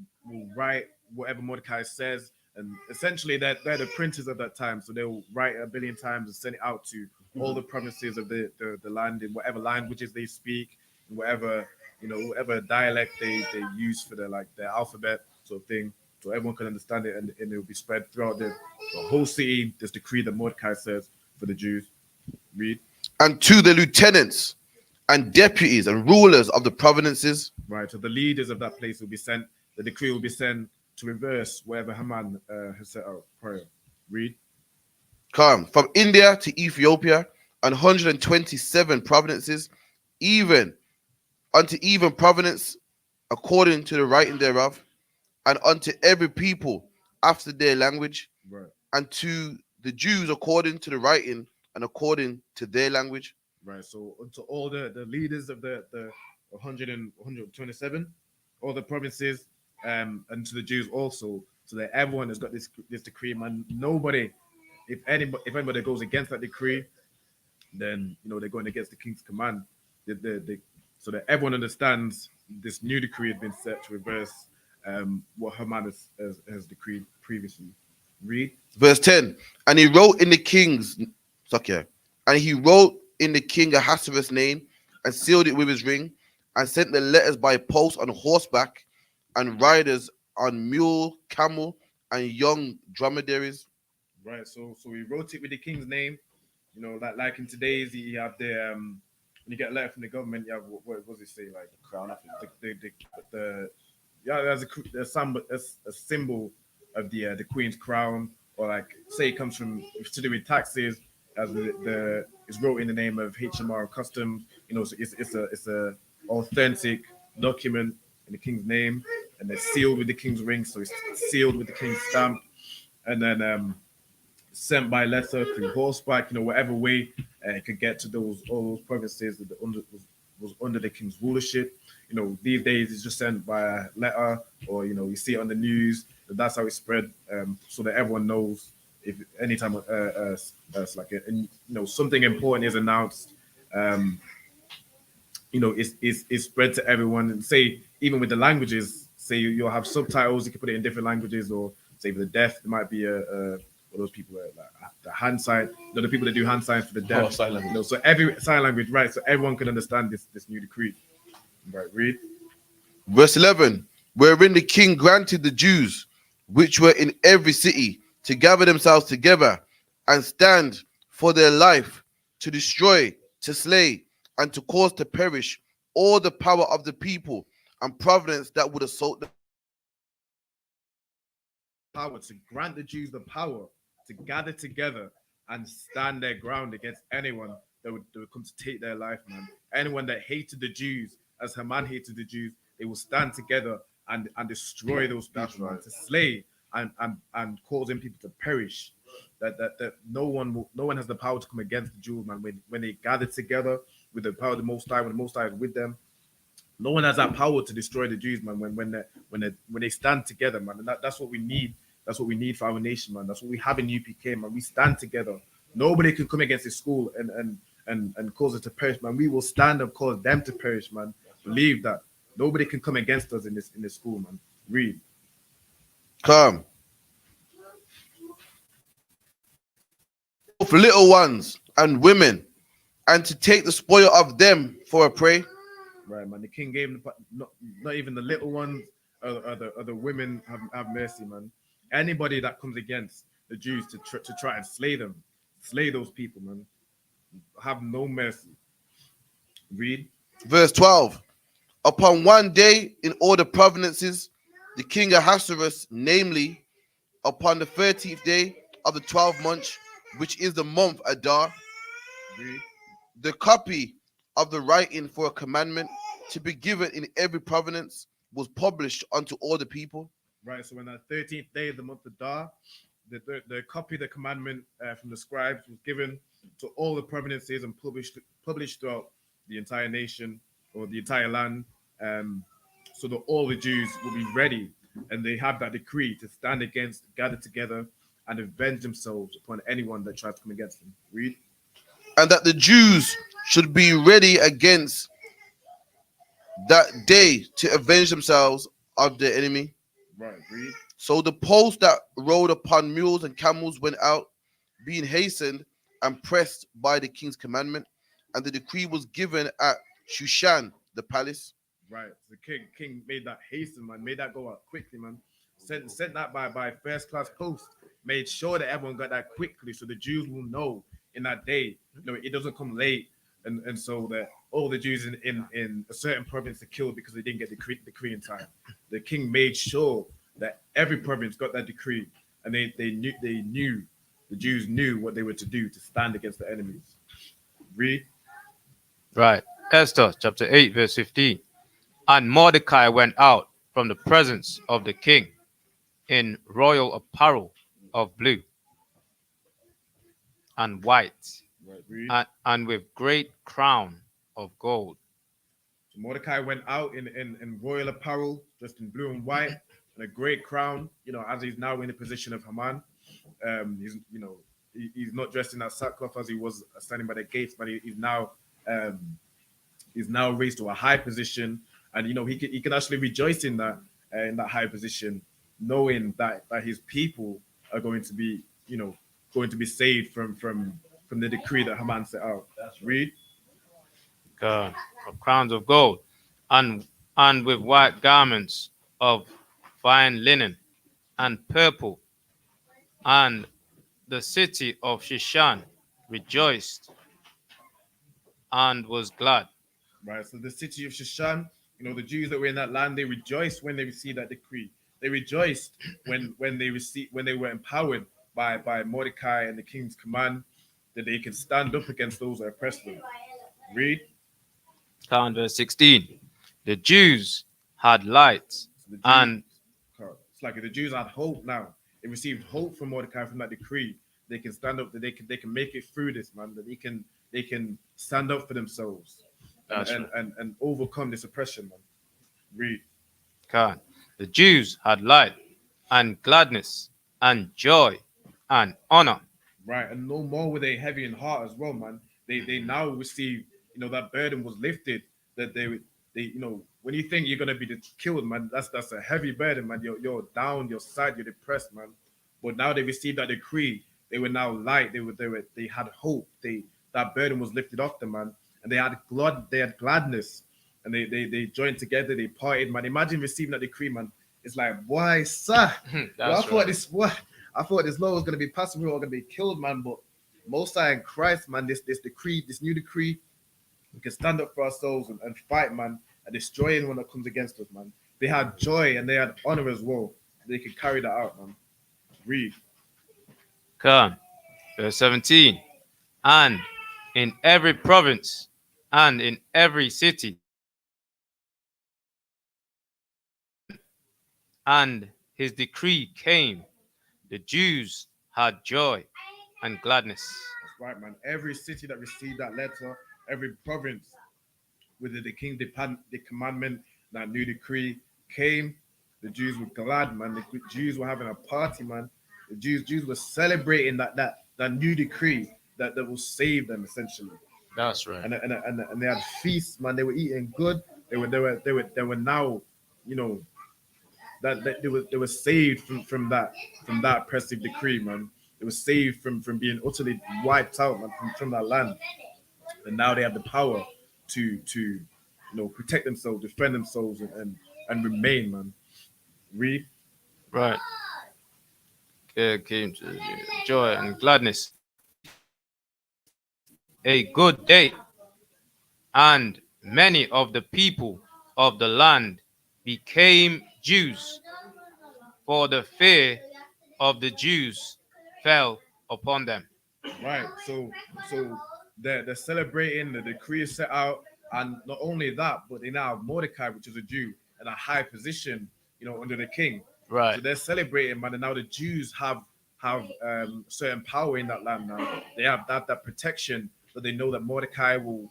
A: write whatever Mordecai says. And essentially they're the printers of that time. So they'll write a billion times and send it out to all the provinces of the land in whatever languages they speak, and whatever dialect they use for their alphabet sort of thing. So everyone can understand it, and it will be spread throughout the whole city, this decree that Mordecai says for the Jews. Read.
B: And to the lieutenants and deputies and rulers of the provinces.
A: Right. So the leaders of that place will be sent. The decree will be sent to reverse whatever Haman has set out prior. Read.
B: Come from India to Ethiopia, and 127 provinces, even unto even province according to the writing thereof, and unto every people after their language,
A: Right.
B: and to the Jews according to the writing and according to their language.
A: Right. So to all the leaders of the 127, all the provinces, and to the Jews also, so that everyone has got this decree, man. Nobody, if anybody goes against that decree, then they're going against the king's command. So that everyone understands this new decree has been set to reverse what Haman has decreed previously. Read.
B: Verse 10. And he wrote in the king's and he wrote in the king Ahasuerus' name and sealed it with his ring, and sent the letters by post on horseback, and riders on mule, camel, and young dromedaries.
A: Right. So he wrote it with the king's name. Like in today's, you have when you get a letter from the government, you have what does it say, like
C: Crown of
A: the yeah, there's a symbol of the queen's crown, or like say it comes from, it's to do with taxes, as it's wrote in the name of HMR Customs. So it's a authentic document in the king's name, and it's sealed with the king's ring, so it's sealed with the king's stamp, and then sent by letter through horseback, whatever way it could get to all those provinces that was under the king's rulership. These days it's just sent by a letter, or you see it on the news. That's how it spread, so that everyone knows if anytime it's like something important is announced. It's spread to everyone. And say even with the languages, say you'll have subtitles. You can put it in different languages, or say for the deaf, there might be those people like the hand sign, the people that do hand signs for the deaf.
C: sign language.
A: So every sign language, right? So everyone can understand this new decree. Right, read.
B: Verse 11. Wherein the king granted the Jews which were in every city to gather themselves together and stand for their life, to destroy, to slay, and to cause to perish all the power of the people and providence that would assault them.
A: Power to grant the Jews the power to gather together and stand their ground against anyone that would come to take their life, man. Anyone that hated the Jews, as Haman hated the Jews, they will stand together and destroy those people, man, to slay and causing people to perish. That no one has the power to come against the Jews, man. When they gather together with the power of the Most High, when the Most High is with them, no one has that power to destroy the Jews, man. When they stand together, man, and that's what we need. That's what we need for our nation, man. That's what we have in UPK, man. We stand together. Nobody can come against this school and cause it to perish, man. We will stand and cause them to perish, man. Believe that. Nobody can come against us in this school, man. Read.
B: Come. Both little ones and women, and to take the spoil of them for a prey.
A: Right, man. The king gave them not even the little ones or the women have mercy, man. Anybody that comes against the Jews to try and slay them, slay those people, man, have no mercy. Read.
B: Verse 12. Upon one day in all the provinces the king Ahasuerus, namely, upon the 13th day of the 12th month, which is the month Adar,
A: Read.
B: the copy of the writing for a commandment to be given in every province was published unto all the people.
A: Right. So when that 13th day of the month of Dar, the copy of the commandment from the scribes was given to all the provinces and published throughout the entire nation or the entire land, um, so that all the Jews will be ready and they have that decree to stand against, gather together, and avenge themselves upon anyone that tries to come against them. Read.
B: And that the Jews should be ready against that day to avenge themselves of their enemy.
A: Right. Read.
B: So the post that rode upon mules and camels went out, being hastened and pressed by the king's commandment, and the decree was given at Shushan, the palace.
A: Right. The king made that hasten, man. Made that go out quickly, man. Sent that by first class post. Made sure that everyone got that quickly, so the Jews will know in that day. It doesn't come late, and so that all the Jews in a certain province are killed because they didn't get the decree in time. The king made sure that every province got that decree, and they knew the Jews knew what they were to do to stand against the enemies. Read.
C: Right. Esther chapter 8, verse 15. And Mordecai went out from the presence of the king in royal apparel of blue and white,
A: Right. Read.
C: and with great crown of gold.
A: So Mordecai went out in royal apparel, dressed in blue and white, and a great crown. As he's now in the position of Haman. He's not dressed in that sackcloth as he was standing by the gates, but um, he's now raised to a high position, and he can actually rejoice in that high position, knowing that his people are going to be saved from the decree that Haman set out. Read.
C: God, of crowns of gold, and with white garments of fine linen and purple, and the city of Shushan rejoiced and was glad.
A: Right. So the city of Shushan, the Jews that were in that land, they rejoiced when they received that decree. They rejoiced when they were empowered by Mordecai and the king's command that they can stand up against those that oppress them. Read.
C: Count verse 16. The Jews had light,
A: So the Jews,
C: and
A: it's like the Jews had hope now. They received hope from Mordecai from that decree. They can stand up. That they can make it through this, man. That they can stand up for themselves and overcome this oppression, man. Read.
C: God, the Jews had light and gladness and joy and honor.
A: Right, and no more were they heavy in heart as well, man. They now receive, that burden was lifted. That when you think you're gonna be killed, man, that's a heavy burden, man. You're down, you're sad, you're depressed, man. But now they received that decree. They were now light. They had hope. That burden was lifted off them, man, and they had gladness, and they joined together. They partied, man. Imagine receiving that decree, man. It's like, why, sir? Well, I thought this law was gonna be passed. We were all gonna be killed, man. But Most High in Christ, man, this decree, this new decree, we can stand up for ourselves and fight, man, and destroy anyone that comes against us, man. They had joy and they had honor as well. They could carry that out, man. Read.
C: Come, verse 17. And in every province and in every city, and his decree came, the Jews had joy and gladness.
A: That's right, man. Every city that received that letter, every province, whether the king the commandment, that new decree came, the Jews were glad, man. The Jews were having a party, man. The Jews were celebrating that new decree that will save them essentially.
C: That's right.
A: And they had feasts, man. They were eating good. They were now, that they were saved from that oppressive decree, man. They were saved from being utterly wiped out, man, from that land. And now they have the power to protect themselves, defend themselves, and remain, man. Read.
C: Right. Came to joy and gladness. A good day. And many of the people of the land became Jews for the fear of the Jews fell upon them.
A: Right. So they're celebrating the decree is set out, and not only that, but they now have Mordecai, which is a Jew, in a high position, under the king.
C: Right.
A: So they're celebrating, man, and now the Jews have certain power in that land now. They have that protection that they know that Mordecai will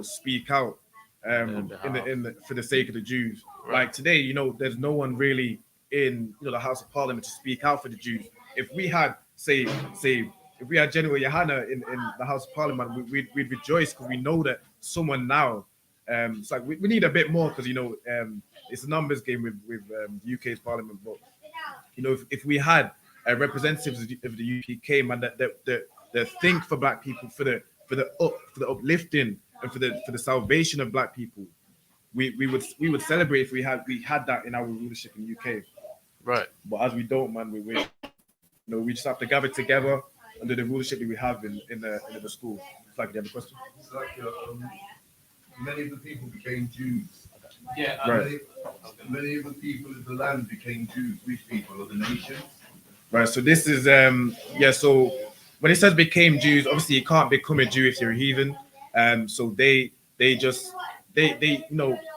A: speak out for the sake of the Jews.
C: Right.
A: Like today, there's no one really in the House of Parliament to speak out for the Jews. If we had if we had General Yohana in the House of Parliament, we'd rejoice because we know that someone now. It's like we need a bit more because it's a numbers game with UK's Parliament. But if we had representatives of the UPK, man, that think for Black people, for the uplifting and for the salvation of Black people, we would celebrate if we had that in our rulership in UK.
C: Right.
A: But as we don't, man, we just have to gather together under the rulership that we have in the school. It's like, you have a question?
D: It's like many of the people became Jews.
C: Yeah.
A: Right.
D: Many of the people of the land became Jews. Which people of the nation?
A: Right. So this is So when it says became Jews, obviously you can't become a Jew if you're a heathen. So they the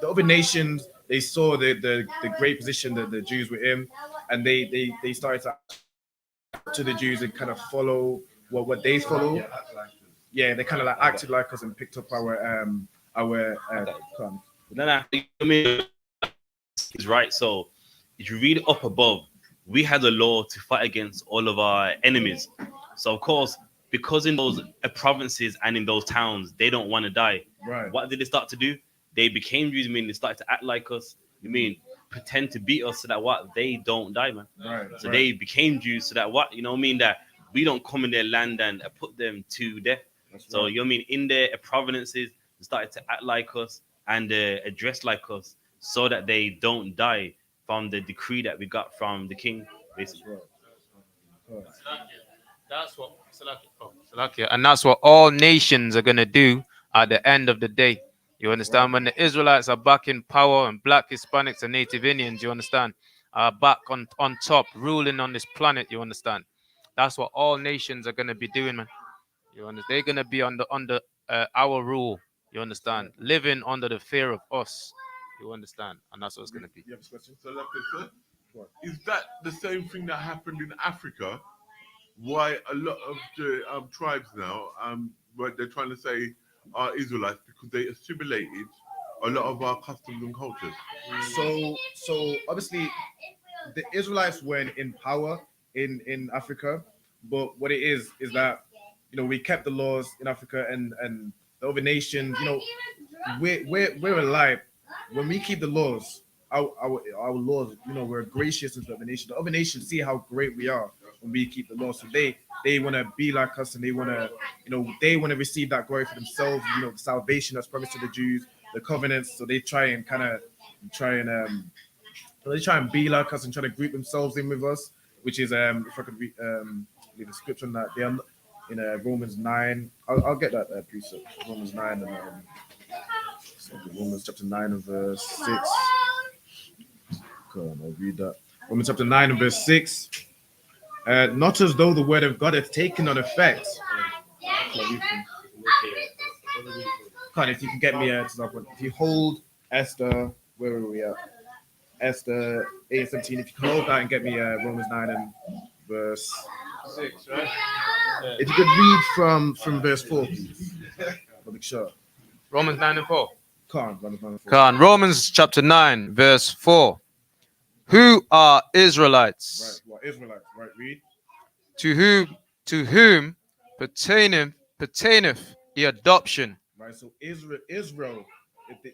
A: other nations, they saw the great position that the Jews were in, and they started to the Jews and kind of follow what they follow. Yeah, they kind of like acted like us and picked up our come.
E: No, I mean, it's right. So if you read up above, we had a law to fight against all of our enemies. So of course, because in those provinces and in those towns, they don't want to die.
A: Right.
E: What did they start to do? They became Jews. I mean, they started to act like us. I mean, pretend to beat us so that they don't die, man.
A: Right.
E: So they became Jews so that that we don't come in their land and put them to death.
A: That's
E: So
A: right.
E: in their provinces, they started to act like us and address like us so that they don't die from the decree that we got from the king, basically.
A: Right.
C: That's what and that's what all nations are gonna do at the end of the day. You understand?
A: Right.
C: When the Israelites are back in power and Black, Hispanics, and Native Indians, you understand, are back on top, ruling on this planet. You understand? That's what all nations are gonna be doing, man. You understand? They're gonna be under our rule. You understand? Living under the fear of us. You understand? And that's what it's gonna be.
A: You have a question?
D: So, like I said,
A: What?
D: is that the same thing that happened in Africa? Why a lot of the tribes now, what they're trying to say are Israelites because they assimilated a lot of our customs and cultures.
A: So obviously the Israelites weren't in power in Africa, but what it is that we kept the laws in Africa, and the other nations, we're alive when we keep the laws. Our laws, we're gracious into the other nations. The other nations see how great we are when we keep the laws. So they want to be like us, and they want to receive that glory for themselves. The salvation that's promised to the Jews, the covenants. So they try and they try and be like us and try to group themselves in with us, which is if I could read the scripture on that, they are in Romans 9. I'll get that precept. Romans 9 and Romans chapter 9 and verse 6. Go on, I'll read that. Romans chapter 9 and verse 6. Not as though the word of God had taken on effect. Can't, if you can get me if you hold Esther, where are we at? Esther 8:17. If you can hold that and get me Romans 9 and verse
C: 6, right?
A: If you could read from verse 4, please. I'll be sure.
C: Romans 9 and 4.
A: Romans 9 and 4.
C: Khan. Romans chapter 9, verse 4. Who are Israelites?
A: Right, well, Israelites, right, read.
C: To whom pertaineth the adoption.
A: Right, so Israel,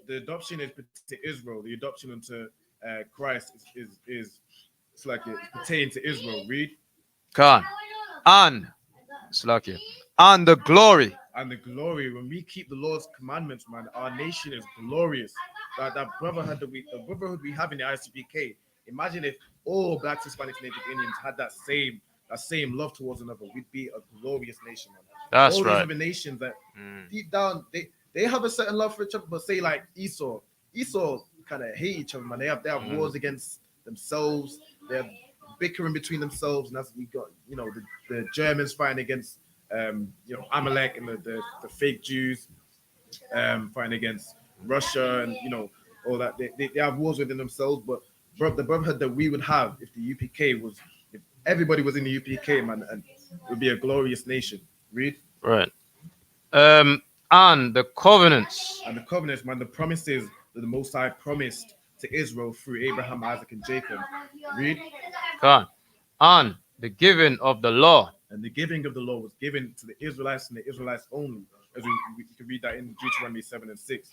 A: the adoption is to Israel. The adoption into Christ is it's like it pertains to Israel. Read.
C: Khan. And the glory.
A: And the glory, when we keep the Lord's commandments, man, our nation is glorious. That brotherhood the brotherhood we have in the ISUPK. Imagine if all Blacks, Hispanics, Native Indians had that same love towards another. We'd be a glorious nation, man.
C: That's
A: all
C: right.
A: these other nations that deep down they have a certain love for each other, but say like Esau kind of hate each other, man. They have wars against themselves. they're bickering between themselves, and that's we got the Germans fighting against Amalek and the fake Jews fighting against Russia and all that. They have wars within themselves, but the brotherhood that we would have if the UPK was if everybody was in the UPK, man, and it would be a glorious nation. Read.
C: Right. And the covenants.
A: And the covenants, man, the promises that the Most High promised to Israel through Abraham, Isaac, and Jacob. Read.
C: God. And the giving of the law.
A: And the giving of the law was given to the Israelites and the Israelites only. As we can read that in Deuteronomy 7 and 6.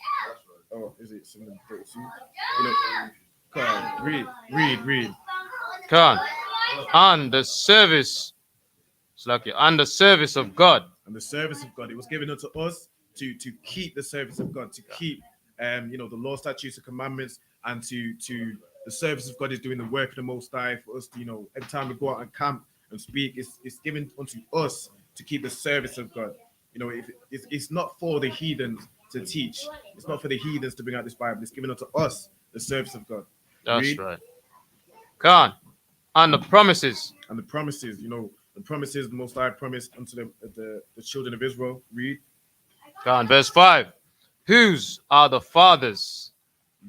A: Oh, is it 7 and 32? Read.
C: God. And the service. And the service of God.
A: And the service of God. It was given unto us to keep the service of God, to keep the law, statutes, and commandments, and to the service of God is doing the work of the Most High for us to, every time we go out and camp and speak, it's given unto us to keep the service of God. It's not for the heathens to teach. It's not for the heathens to bring out this Bible. It's given unto us the service of God.
C: That's
A: Read.
C: right. God. And the promises.
A: And the promises, the promises the Most High promised unto the children of Israel. Read.
C: God. Verse 5. Whose are the fathers?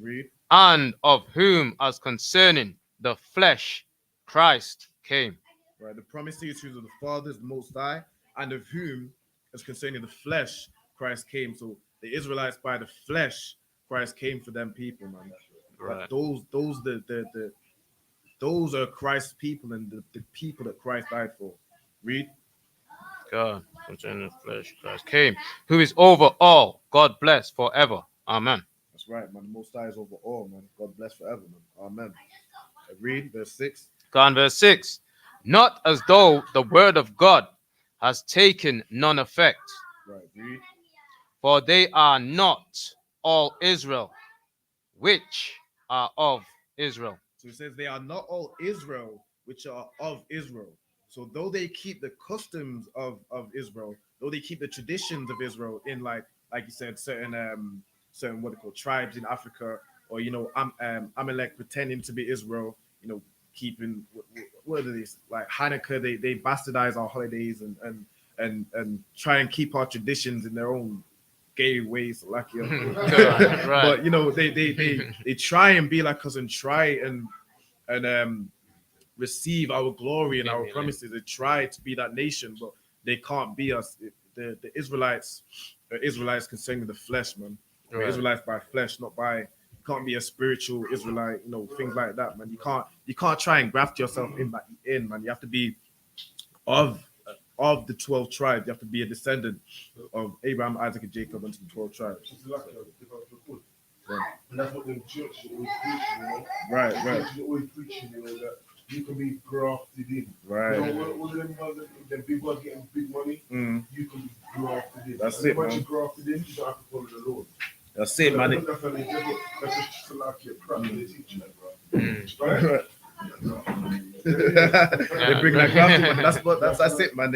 A: Read.
C: And of whom, as concerning the flesh, Christ came.
A: Right. The promises whose are the fathers, the Most High, and of whom, as concerning the flesh, Christ came. So the Israelites by the flesh, Christ came for them people, man.
C: Right.
A: Those are Christ's people and the people that Christ died for. Read.
C: God, concerning the flesh, Christ came, who is over all. God bless forever. Amen.
A: That's right, man. The Most High is over all, man. God bless forever, man. Amen. Read verse 6.
C: God, verse 6. Not as though the word of God has taken none effect.
A: Right. Read.
C: For they are not all Israel, which are of Israel.
A: So it says they are not all Israel, which are of Israel. So though they keep the customs of Israel, though they keep the traditions of Israel in like you said, certain what they call tribes in Africa, or Amalek pretending to be Israel, keeping what are these like Hanukkah, they bastardize our holidays and try and keep our traditions in their own gay ways, like
C: Right.
A: But they try and be like us and try and receive our glory and our promises. They try to be that nation, but they can't be us. The Israelites are Israelites concerning the flesh, man.
C: Right.
A: Israelites by flesh, not by. You can't be a spiritual Israelite, things like that, man. You can't try and graft yourself in, man. You have to be of the 12 tribes. You have to be a descendant of Abraham, Isaac, and Jacob unto the 12 tribes.
F: Right. And that's what the church is always preaching,
A: Right.
F: The church is always preaching, that you can be grafted in.
A: Right.
F: All of them big ones getting big money, you can be grafted in.
A: That's it,
F: once
A: man.
F: you're grafted in, you don't have to follow the Lord.
A: That's it, man.
F: That's just like your crap they teach you, bro.
A: They bring that grafting, man. That's it, man.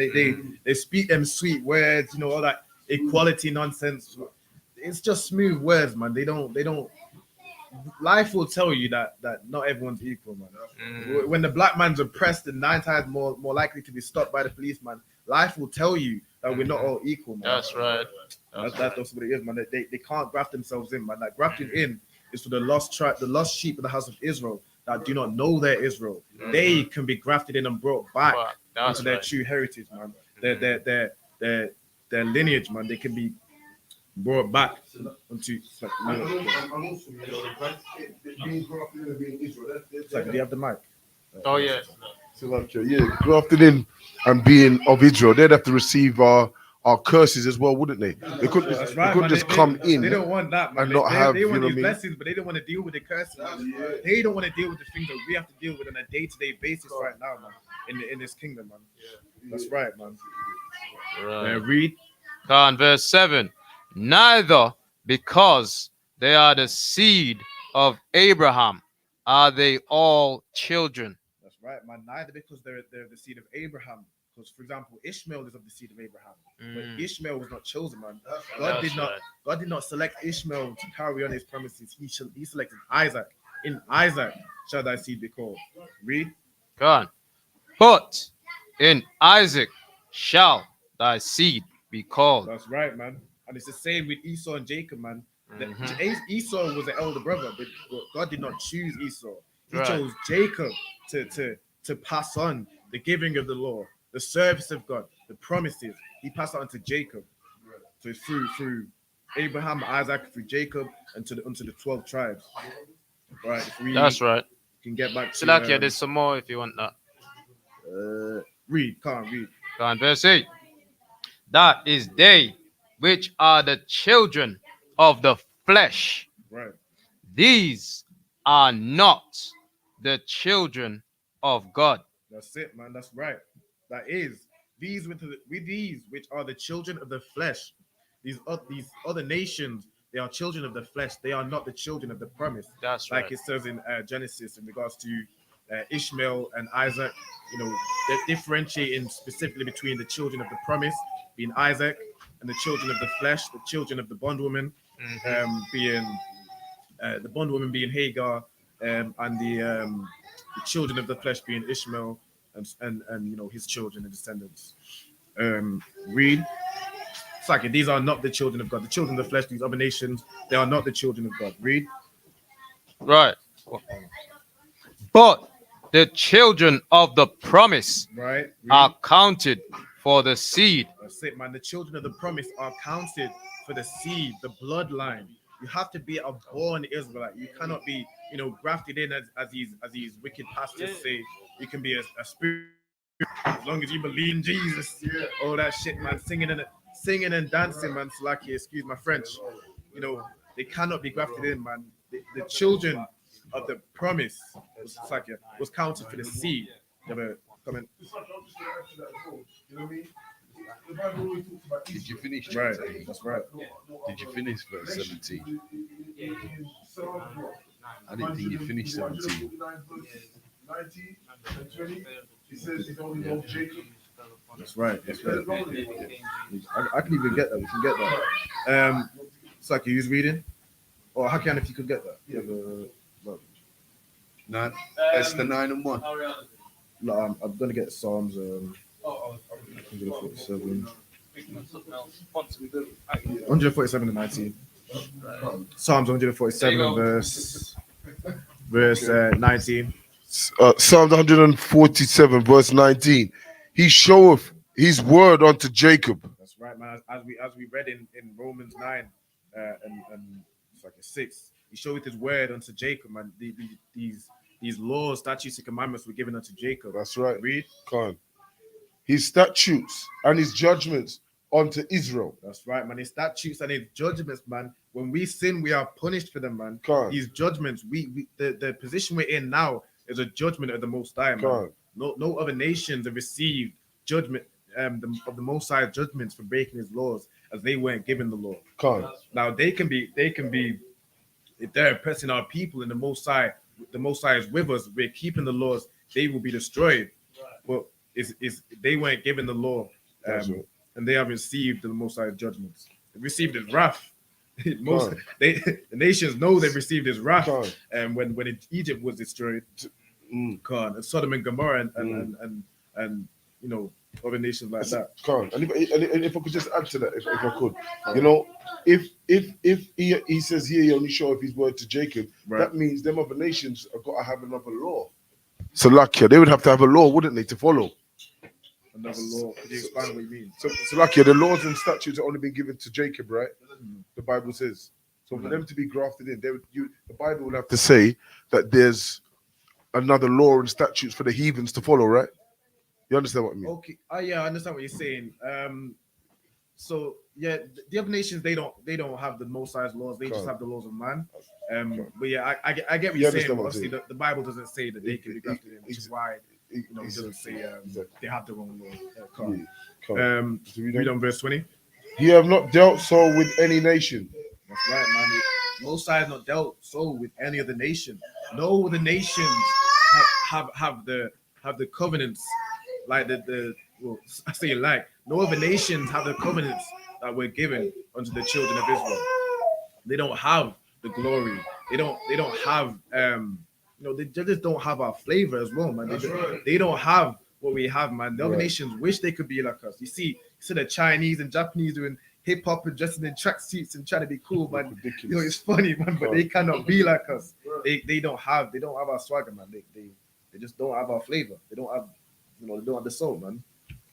A: They speak them sweet words, all that equality nonsense. It's just smooth words, man. They don't. Life will tell you that not everyone's equal, man. When the black man's oppressed and 9 times more likely to be stopped by the policeman, life will tell you that we're not all equal, man.
C: That's right.
A: That's what it is, man. They can't graft themselves in, man. That grafting in is for the lost tribe, the lost sheep of the house of Israel that do not know their Israel. They can be grafted in and brought back into their true heritage, man. Their lineage, man. They can be brought back onto.
F: And also, being grafted in and being Israel.
A: Do you have the mic?
C: Oh, yeah.
F: Grafted in and being of Israel, they'd have to receive our curses as well, wouldn't they? They couldn't,
A: That's right,
F: they couldn't
A: man.
F: just come in.
A: They don't want that, man.
F: And not have,
A: they want these
F: you know what I mean?
A: blessings, but they don't want to deal with the curses. They don't want to deal with the things that we have to deal with on a day-to-day basis right now, man. In this kingdom, man. That's right, man.
C: Right.
A: Read.
C: God, verse 7. Neither because they are the seed of Abraham are they all children.
A: That's right, man. Neither because they're the seed of Abraham. Because, for example, Ishmael is of the seed of Abraham, but Ishmael was not chosen, man. God did not select Ishmael to carry on his promises. He selected Isaac. In Isaac shall thy seed be called. Read.
C: Go on. But in Isaac shall thy seed be called.
A: That's right, man. And it's the same with Esau and Jacob, man.
C: Mhm.
A: Esau was the elder brother, but God did not choose Esau. He
C: Right.
A: chose Jacob to pass on the giving of the law, the service of God, the promises. He passed on to Jacob. So it's through Abraham, Isaac, through Jacob, and unto the 12 tribes. Right. If we
C: That's right.
A: can get back to
C: Salakia, there's some more if you want that.
A: read, can't read.
C: Go on, verse 8. That is they which are the children of the flesh.
A: Right.
C: These are not the children of God.
A: That's it, man. That's right. That is with these which are the children of the flesh. These other nations, they are children of the flesh. They are not the children of the promise.
C: That's
A: Like
C: right.
A: it says in Genesis in regards to Ishmael and Isaac. You know, they're differentiating specifically between the children of the promise, being Isaac, and the children of the flesh, the children of the bondwoman, being the bondwoman being Hagar, and the children of the flesh being Ishmael, and you know his children and descendants. Read. Saki, these are not the children of God. The children of the flesh, these other nations, they are not the children of God. Read.
C: Right. But the children of the promise
A: Right. Read.
C: are counted for the seed.
A: That's it, man. The children of the promise are counted for the seed, the bloodline. You have to be a born Israelite. You cannot be, you know, grafted in as these wicked pastors say. You can be a spirit as long as you believe in Jesus. All that shit, man. Singing and dancing, man. Slaki, excuse my French. You know, they cannot be grafted in, man. The children of the promise was counted for the seed. You have a comment?
F: Did you finish?
A: Right, that's right.
F: Did you finish verse 17? I didn't think you finished 17.
A: That's right. That's right. I can even get that. We can get that. Saki, who's reading? Or Hakian, if you could get that. You have a,
F: Nine. Esther 9 and 1.
A: no, I'm gonna get Psalms 147. 147 and 19. Psalms 147 verse 19.
F: Psalms 147, verse 19. He showeth his word unto Jacob.
A: That's right, man. As we read in Romans 9 and it's like a 6, he showed his word unto Jacob, man. These laws, statutes, and commandments were given unto Jacob.
F: That's right.
A: Read.
F: Khan. His statutes and his judgments unto Israel.
A: That's right, man. His statutes and his judgments, man. When we sin, we are punished for them, man.
F: Khan.
A: These judgments, the position we're in now is a judgment of the Most High, man.
F: Khan.
A: No other nations have received judgment of the Most High judgments for breaking His laws, as they weren't given the law.
F: Khan.
A: Now they can be, if they're oppressing our people, and the Most High is with us, we're keeping the laws, they will be destroyed. But they weren't given the law,
F: Right.
A: and they have received the Most High's judgments. They received His wrath. The nations know they've received His wrath. When Egypt was destroyed, Khan, and Sodom and Gomorrah, and you know, other nations like that.
F: Khan. And if I could just add to that, if I could, you know, if he says here he only showeth his word to Jacob,
A: Right.
F: that means them other nations have got to have another law. So Lakia, they would have to have a law, wouldn't they, to follow?
A: Another law. Could you expand what you mean?
F: So Lakia, the laws and statutes are only been given to Jacob, right? The Bible says. So for them to be grafted in, the Bible would have to say that there's another law and statutes for the heathens to follow, right? You understand what I mean?
A: Okay. Yeah, I understand what you're saying. So yeah, the other nations they don't have the Most High's laws. They just have the laws of man. But yeah, I get what
F: You
A: you're saying.
F: understand what I'm
A: Obviously, the Bible doesn't say that they can be grafted in, which is why it doesn't say they have their own law. Read on verse 20.
F: Ye have not dealt so with any nation.
A: That's right, man. Most High has not dealt so with any of the nations. No other nations have the covenants like well, I say like no other nations have the covenants that were given unto the children of Israel. They don't have the glory. They don't have they just don't have our flavor as well, man.
F: That's right.
A: They don't have what we have, man. The other
F: Right.
A: nations wish they could be like us. You see the Chinese and Japanese doing hip hop and dressing in tracksuits and trying to be cool, man.
F: Ridiculous.
A: It's funny, man, but they cannot be like us.
F: Right.
A: They don't have our swagger, man. They just don't have our flavor. They don't have they don't have the soul, man.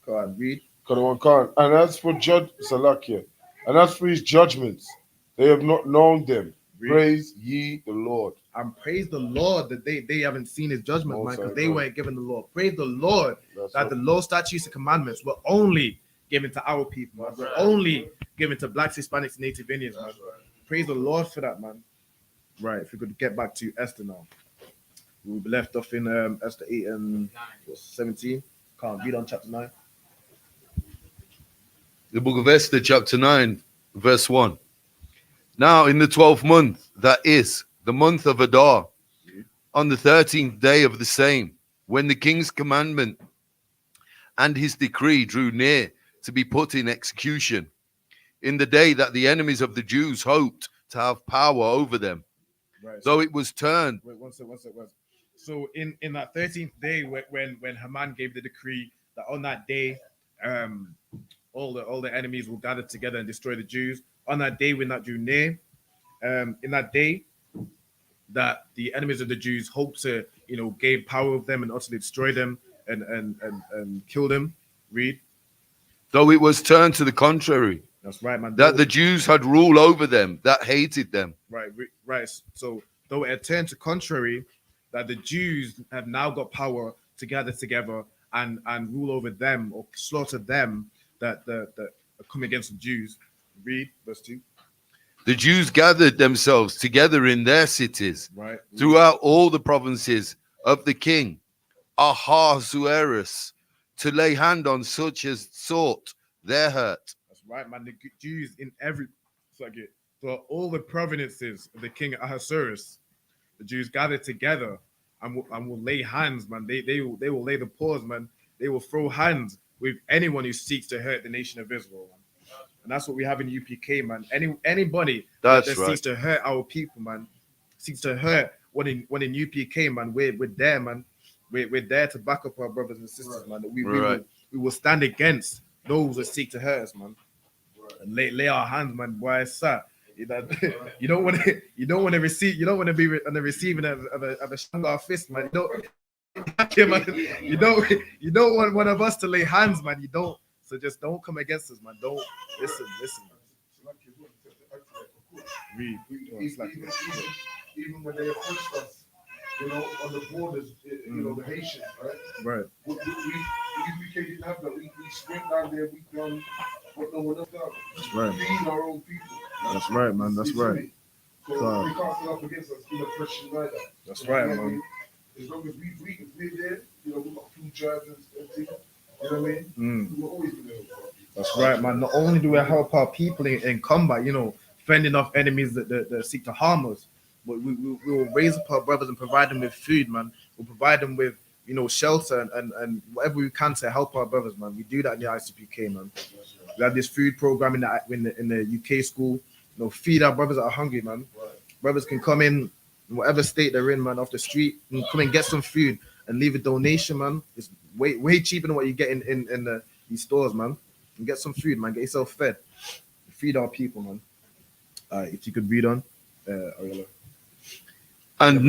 A: Go on, read.
F: Can't. And as for Salakia, and as for his judgments, they have not known them.
A: Read.
F: Praise ye the Lord.
A: And praise the Lord that they haven't seen his judgment, man,
F: Most
A: because
F: High
A: they
F: God.
A: weren't given the law. Praise the Lord
F: That's
A: that
F: right.
A: the law, statutes, and commandments were only given to our people, man. We're only given to blacks, Hispanics, Native Indians, man. Praise the Lord for that, man. Right, if we could get back to Esther now. We left off in Esther 8 and 17. Can't read on chapter 9.
B: The book of Esther, chapter 9, verse 1. Now, in the 12th month, that is the month of Adar, on the 13th day of the same, when the king's commandment and his decree drew near to be put in execution, in the day that the enemies of the Jews hoped to have power over them,
A: Right.
B: though it was turned.
A: Wait, one sec. So in that 13th day, when Haman gave the decree that on that day, all the enemies will gather together and destroy the Jews. On that day, when that drew near, in that day, that the enemies of the Jews hope to gain power of them and utterly destroy them and kill them. Read.
B: Though it was turned to the contrary,
A: That's right, man.
B: that the Jews had rule over them, that hated them.
A: Right. So though it had turned to contrary, that the Jews have now got power to gather together and rule over them or slaughter them that come against the Jews. Read verse 2.
B: The Jews gathered themselves together in their cities
A: Right.
B: throughout all the provinces of the king Ahasuerus to lay hand on such as sought their hurt.
A: That's right, man. The Jews in so all the provinces of the king Ahasuerus, the Jews gathered together and will lay hands, man. They will lay the paws, man. They will throw hands with anyone who seeks to hurt the nation of Israel, man. And that's what we have in UPK, man. Anybody that
B: That's right.
A: seeks to hurt our people, man, seeks to hurt what in UPK, man. We're there, man. We're there to back up our brothers and sisters, man. We will stand against those that seek to hurt us, man. And lay our hands, man. Boy, sir, you don't want to be on the receiving of a shangar fist, man. You don't want one of us to lay hands, man. You don't. So just don't come against us, man. Don't listen. Read.
F: Even when they approached us, on the borders, the Haitians, right?
A: Right.
F: We didn't have that. We went down there, we done what no one else done.
A: That's right.
F: Feeding our own people.
A: That's right, man. That's right.
F: So they can't stand up against us in a Christian either.
A: That's right, man.
F: As long as we're there, we've got food drives and everything. You know what I mean? We're always going to help.
A: That's right, man. Not only do we help our people in combat, fending off enemies that seek to harm us, but we will raise up our brothers and provide them with food, man. We'll provide them with, shelter and whatever we can to help our brothers, man. We do that in the ISUPK, man. We have this food program in the UK school. Feed our brothers that are hungry, man. Brothers can come in whatever state they're in, man, off the street, and come and get some food and leave a donation, man. It's way cheaper than what you get in these stores, man. And get some food, man. Get yourself fed. Feed our people, man. If you could read on, Ariella.
B: And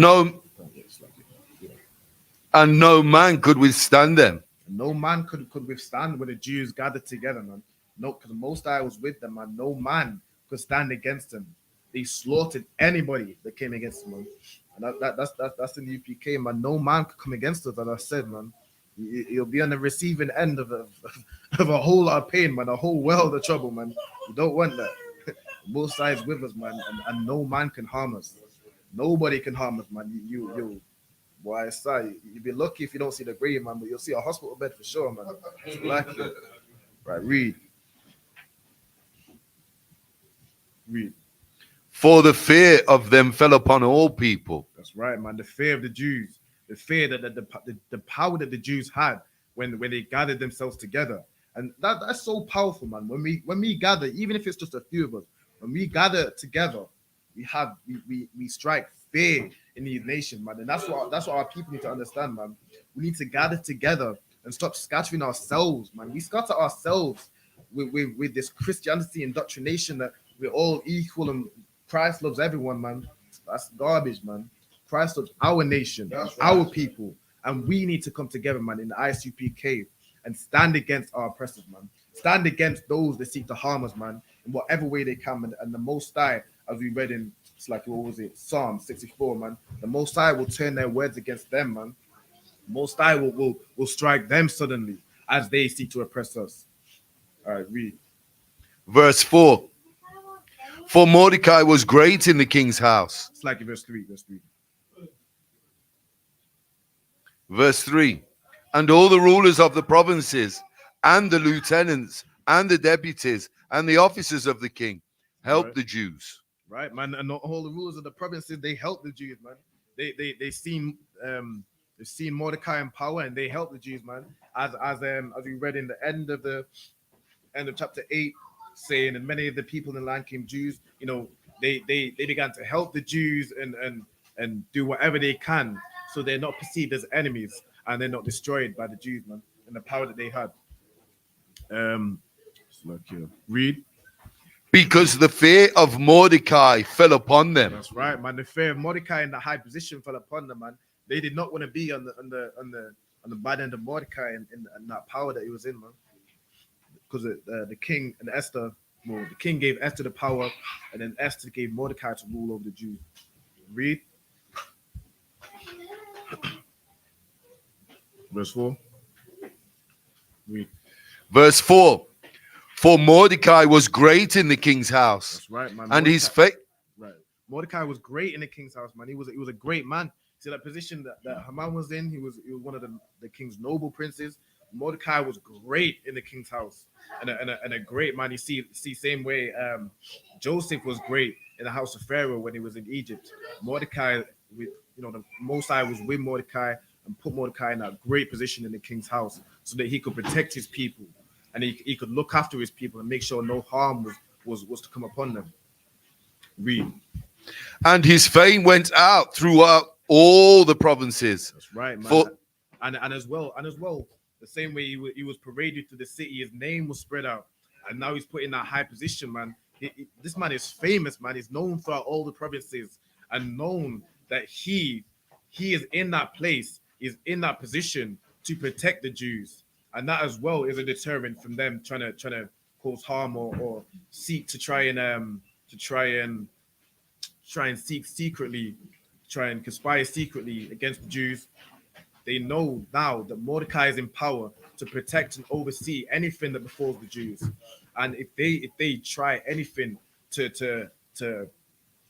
B: no man could withstand them.
A: No man could withstand when the Jews gathered together, man. No, because the Most High was with them, man. No man could stand against them. They slaughtered anybody that came against them, man. And that's in the UPK, man. No man could come against us, as I said, man. You'll be on the receiving end of a whole lot of pain, man. A whole world of trouble, man. You don't want that. Both sides with us, man, and no man can harm us. Nobody can harm us, man. You boy, sorry, you'd be lucky if you don't see the grave, man, but you'll see a hospital bed for sure, man. Right, read.
B: For the fear of them fell upon all people.
A: That's right, man. The fear of the Jews, the fear that the power that the Jews had when they gathered themselves together, and that's so powerful, man. When we gather, even if it's just a few of us, when we gather together, we strike fear in these nations, man. And that's what our people need to understand, man. We need to gather together and stop scattering ourselves, man. We scatter ourselves with this Christianity indoctrination that we're all equal and Christ loves everyone, man. That's garbage, man. Christ loves our nation, our people, and we need to come together, man, in the ISUPK and stand against our oppressors, man. Stand against those that seek to harm us, man, in whatever way they can, man. And the Most High, as we read in, it's like, what was it, Psalm 64, man. The Most High will turn their words against them, man. The Most High will strike them suddenly as they seek to oppress us. All right, read.
B: Verse 4. For Mordecai was great in the king's house.
A: It's like in verse 3, verse 3.
B: Verse 3. And all the rulers of the provinces, and the lieutenants, and the deputies, and the officers of the king helped
A: Right.
B: the Jews.
A: Right, man. And all the rulers of the provinces, they helped the Jews, man. They seen they've seen Mordecai in power and they helped the Jews, man. As we read in the end of chapter 8, saying, and many of the people in the land came Jews, you know, they began to help the Jews and do whatever they can so they're not perceived as enemies and they're not destroyed by the Jews, man, and the power that they had. It's like here. Read.
B: Because the fear of Mordecai fell upon them.
A: That's right, man. The fear of Mordecai in the high position fell upon them, man. They did not want to be on the bad end of Mordecai and that power that he was in, man. Because the king and Esther, well, the king gave Esther the power, and then Esther gave Mordecai to rule over the Jews. Read. Verse 4. Read.
B: Verse 4. For Mordecai was great in the king's house.
A: That's right, man.
B: And his faith.
A: Right. Mordecai was great in the king's house, man. He was a great man. See that position that Haman was in. He was one of the king's noble princes. Mordecai was great in the king's house and a great man. You see same way Joseph was great in the house of Pharaoh when he was in Egypt. Mordecai, with the Most High was with Mordecai and put Mordecai in a great position in the king's house so that he could protect his people and he could look after his people and make sure no harm was to come upon them. Read.
B: And his fame went out throughout all the provinces.
A: That's right, man. And as well, the same way he was paraded through the city, his name was spread out, and now he's put in that high position, man. This man is famous, man. He's known throughout all the provinces and known that he is in that place, is in that position to protect the Jews, and that as well is a deterrent from them trying to cause harm or seek to try and seek secretly, try and conspire secretly against the Jews. They know now that Mordecai is in power to protect and oversee anything that befalls the Jews. And if they try anything to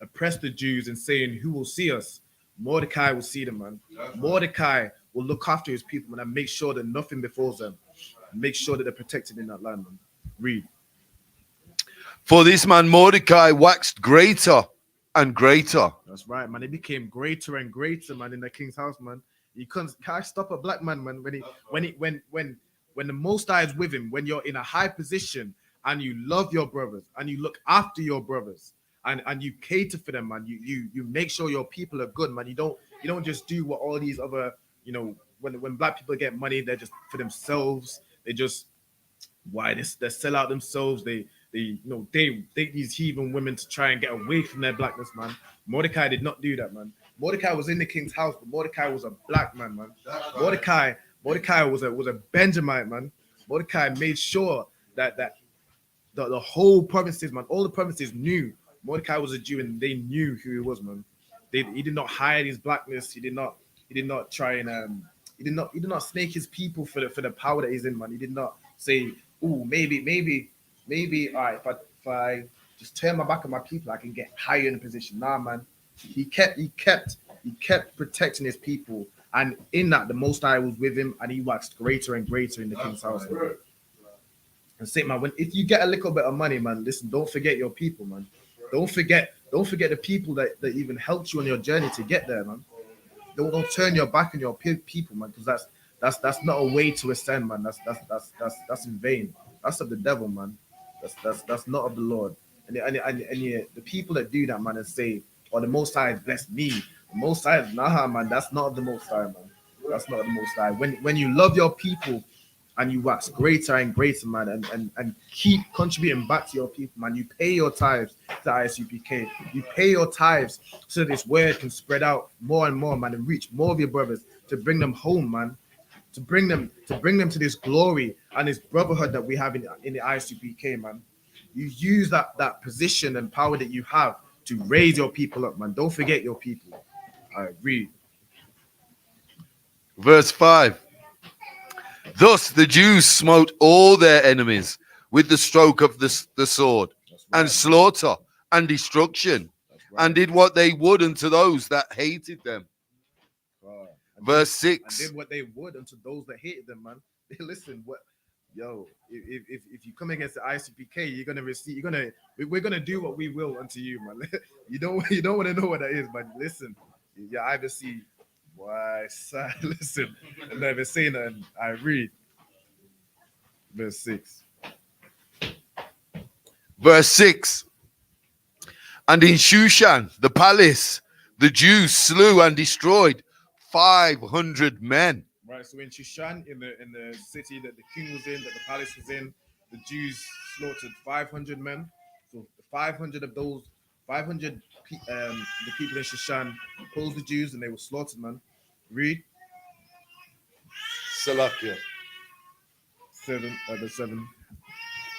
A: oppress the Jews and saying who will see us, Mordecai will see them, man. Mordecai will look after his people, man, and make sure that nothing befalls them. Make sure that they're protected in that land, man. Read.
B: For this man Mordecai waxed greater and greater.
A: That's right, man. It became greater and greater, man, in the king's house, man. You can't stop a black man, man, when the Most High is with him, when you're in a high position and you love your brothers and you look after your brothers and you cater for them, man. You make sure your people are good, man. You don't just do what all these other, when black people get money, they're just for themselves. They just they sell out themselves. They date these heathen women to try and get away from their blackness, man. Mordecai did not do that, man. Mordecai was in the king's house, but Mordecai was a black man, man. Mordecai was a Benjamite, man. Mordecai made sure that the whole provinces, man, all the provinces knew Mordecai was a Jew and they knew who he was, man. He did not hide his blackness. He did not try and he did not snake his people for the power that he's in, man. He did not say, oh, maybe, all right, if I just turn my back on my people, I can get higher in the position. Nah, man. He kept protecting his people, and in that the Most High was with him, and he waxed greater and greater in the king's house. Man. And say, man, if you get a little bit of money, man, listen, don't forget your people, man. Don't forget the people that even helped you on your journey to get there, man. Don't turn your back on your people, man, because that's not a way to ascend, man. That's in vain. That's of the devil, man. That's not of the Lord. And the people that do that, man, and say, "Oh, the Most High has blessed me. Most High, nah, man, that's not the Most High, man. That's not the Most High. When you love your people and you wax greater and greater, man, and keep contributing back to your people, man. You pay your tithes to ISUPK. You pay your tithes so this word can spread out more and more, man, and reach more of your brothers to bring them home, man. To bring them to this glory and this brotherhood that we have in the ISUPK, man. You use that position and power that you have to raise your people up, man. Don't forget your people. I agree.
B: Verse 5. Thus the Jews smote all their enemies with the stroke of the sword,
A: Right.
B: and slaughter and destruction,
A: Right.
B: and did what they would unto those that hated them. Verse 6.
A: And did what they would unto those that hated them, man. Listen, if you come against the ICPK, you're gonna receive. We're gonna do what we will unto you, man. you don't want to know what that is, but listen, you either see why side. Listen, I'm not even saying that. I read verse 6.
B: Verse 6. And in Shushan, the palace, the Jews slew and destroyed 500 men.
A: Right, so in Shushan, in the city that the king was in, that the palace was in, the Jews slaughtered 500 men. So 500 of those, 500 the people in Shushan opposed the Jews and they were slaughtered, man. Read.
B: Salakia.
A: 7.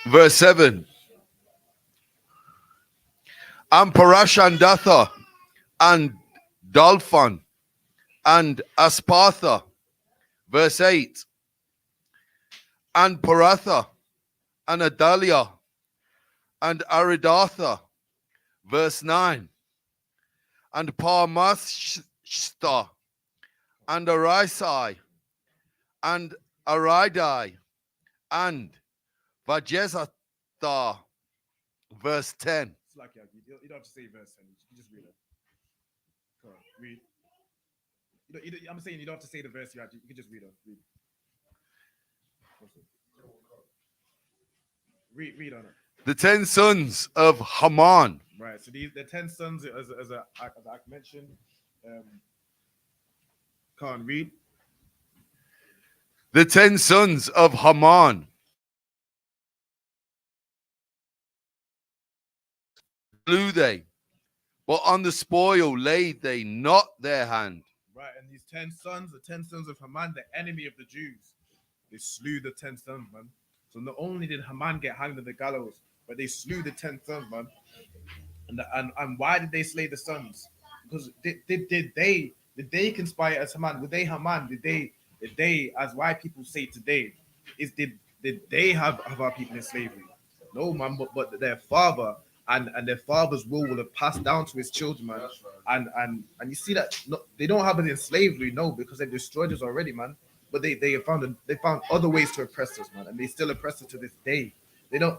B: Verse 7. And Parashandatha and Dalphon and Aspartha. Verse 8. And Paratha and Adalia and Aridatha. Verse 9. And Parmashta and Arisai and Aridai and Vajezatha. Verse 10.
A: It's like, yeah, you don't have to say verse 10. You can just read it. Come on, read. I'm saying you don't have to say the verse. You can just read it. Read on it.
B: The 10 sons of Haman.
A: Right. So the 10 sons, as I mentioned, can't read.
B: The 10 sons of Haman. Slew they, but on the spoil laid they not their hand.
A: Right. And these 10 sons, the 10 sons of Haman, the enemy of the Jews, they slew the 10 sons, man. So not only did Haman get hanged on the gallows, but they slew the 10 sons, man. And why did they slay the sons? Because did they conspire as Haman? Were they Haman? Did they, as white people say today, did they have our people in slavery? No, man, but their father and their father's will have passed down to his children, man. And you see that they don't have it in slavery, no, because they've destroyed us already, man. But they found other ways to oppress us, man, and they still oppress us to this day. They don't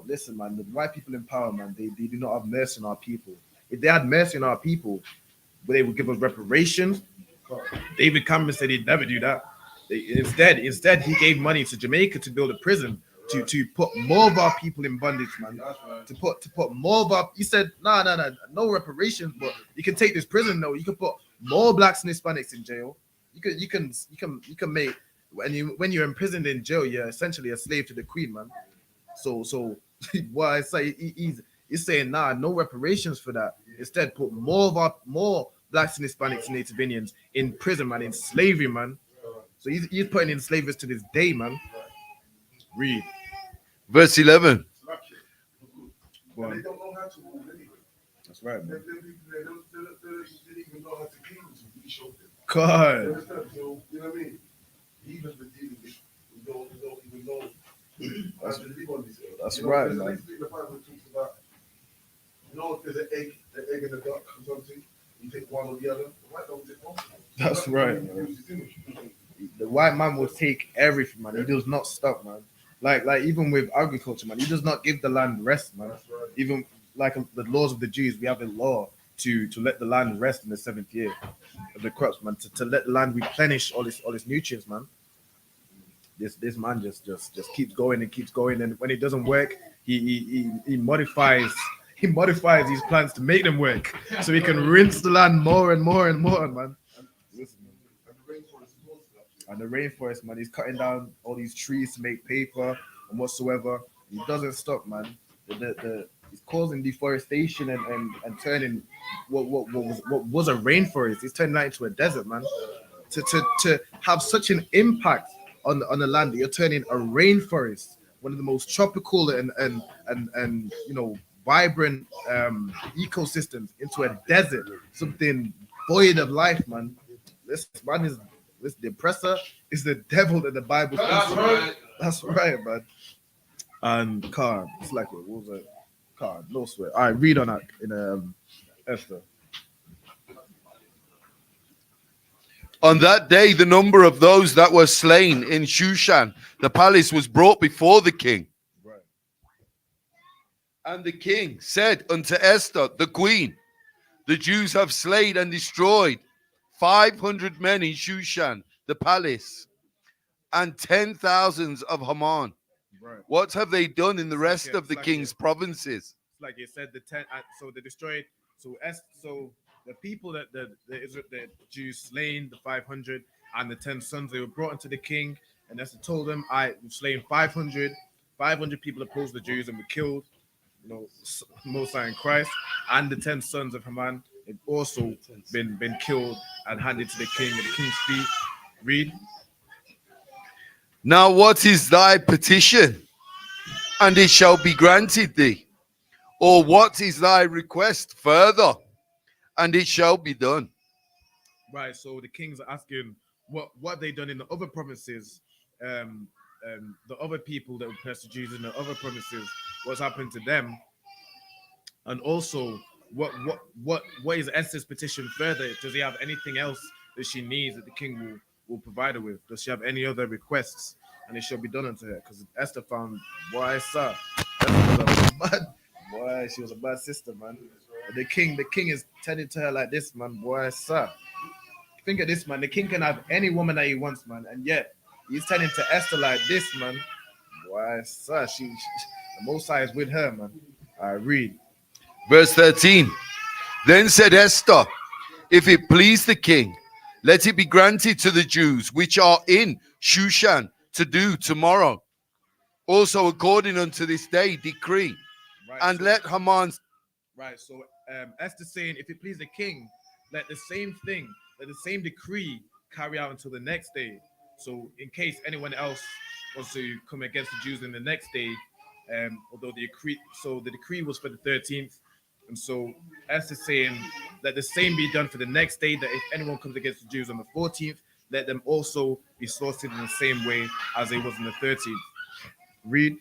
A: listen, man. The white people in power, man, they do not have mercy on our people. If they had mercy on our people, they would give us reparations. David Cameron said he'd never do that. Instead, he gave money to Jamaica to build a prison to put more of our people in bondage, man. To put more of our. He said, no reparations, but you can take this prison though. You can put more blacks and Hispanics in jail. You can make when you're imprisoned in jail, you're essentially a slave to the queen, man. So why I say he's saying no reparations for that. Instead, put more blacks and Hispanics and Native Indians in prison, man, in slavery, man. So he's putting in slavery to this day, man. Read.
B: Verse 11.
A: Well,
F: They don't know how to rule anyway.
A: that's right, man.
F: They didn't even know how to clean until we showed them.
A: God.
F: You understand? So, you know what I mean? Even the dealing with, we don't even know how to live on this earth.
A: That's
F: You know,
A: right,
F: there's a
A: man.
F: next thing the Bible talks about, you know, if there's an egg and a duck or something, you take one or the other. The white don't take one.
A: That's right, man. The white man will take everything, man. He does not stop, man. Like even with agriculture, man, he does not give the land rest, man.
F: That's right.
A: Even like the laws of the Jews, we have a law to let the land rest in the 7th year of the crops, man. To let the land replenish all its nutrients, man. This man just keeps going and keeps going, and when it doesn't work, he modifies he modifies these plans to make them work, so he can rinse the land more and more and more, man. Listen, man. And the rainforest, man, he's cutting down all these trees to make paper and whatsoever. He doesn't stop, man. He's causing deforestation and turning what was a rainforest. He's turning that into a desert, man. To have such an impact on the land that you're turning a rainforest, one of the most tropical and vibrant ecosystems, into a desert, something void of life, man. This man is this depressor is the devil that the Bible.
B: That's right.
A: That's right, man. And card, it's like what was it? Card, no sweat. All right, read on that in Esther.
B: On that day, the number of those that were slain in Shushan, the palace, was brought before the king.
A: Right.
B: And the king said unto Esther, the queen, the Jews have slain and destroyed 500 men in Shushan, the palace, and 10,000 of Haman.
A: Right.
B: What have they done in the rest of the
A: like
B: king's provinces?
A: Like you said, so they destroyed. So the people that the Jews slain, the 500 and the 10 sons, they were brought into the king, and Esther told them, we've slain 500 people opposed the Jews and were killed. Mosai and Christ, and the 10 sons of Haman have also been killed and handed to the king at the king's feet. Read.
B: Now what is thy petition? And it shall be granted thee. Or what is thy request further? And it shall be done.
A: Right, so the kings are asking what they done in the other provinces, the other people that oppressed the Jews in the other provinces, what's happened to them, and also what is Esther's petition further? Does he have anything else that she needs that the king will provide her with? Does she have any other requests? And it shall be done unto her, because Esther found, boy, sir, she was a bad sister, man. The king is tending to her like this, man, boy, sir. Think of this, man. The king can have any woman that he wants, man, and yet he's tending to Esther like this, man. Boy, sir, she the Most High is with her, man. I read.
B: Verse 13. Then said Esther, if it please the king, let it be granted to the Jews which are in Shushan to do tomorrow. Also according unto this day decree.
A: Right,
B: and
A: so,
B: let Haman's...
A: Right, so Esther saying, if it please the king, let the same thing, let the same decree carry out until the next day. So in case anyone else wants to come against the Jews in the next day, although the decree was for the 13th, and so Esther saying, let the same be done for the next day, that if anyone comes against the Jews on the 14th, let them also be slaughtered in the same way as they was on the 13th. Read.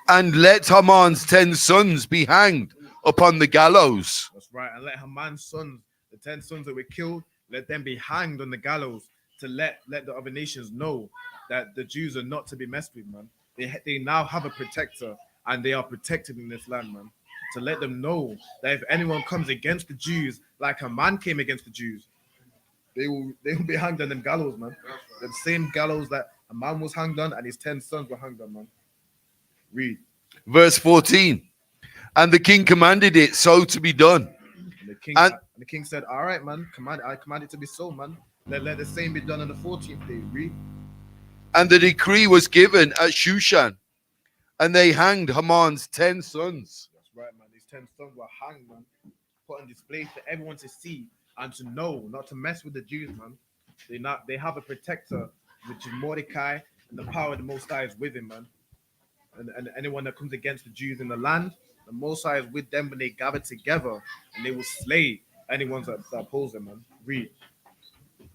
B: And let Haman's 10 sons be hanged upon the gallows.
A: That's right. And let Haman's sons, the 10 sons that were killed, let them be hanged on the gallows, to let the other nations know that the Jews are not to be messed with, man. They now have a protector, and they are protected in this land, man. To let them know that if anyone comes against the Jews, like Haman came against the Jews, they will be hanged on them gallows, man. The same gallows that Haman was hanged on and his 10 sons were hanged on, man. Read.
B: Verse 14. And the king commanded it so to be done.
A: And the king said, all right, man, I command it to be so, man. Let the same be done on the 14th day. Read.
B: And the decree was given at Shushan, and they hanged Haman's 10 sons.
A: That's right, man. These 10 sons were hanged, man. Put on display for everyone to see and to know, not to mess with the Jews, man. They have a protector, which is Mordecai, and the power of the Most High is with him, man. And anyone that comes against the Jews in the land, the Most High is with them when they gather together, and they will slay anyone that oppose them, man. Read.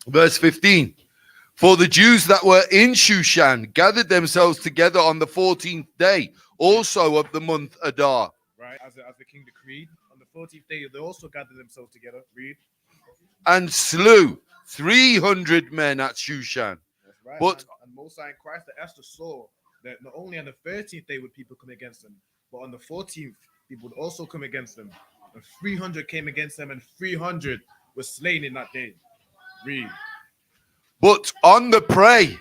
B: Verse 15. For the Jews that were in Shushan gathered themselves together on the 14th day, also of the month Adar.
A: Right, as the king decreed, on the 14th day, they also gathered themselves together. Read.
B: And slew 300 men at Shushan.
A: That's right,
B: but
A: man. And Most High in Christ, that Esther saw that not only on the 13th day would people come against them, but on the 14th, people would also come against them. And 300 came against them, and 300 were slain in that day. Read.
B: But on the prey,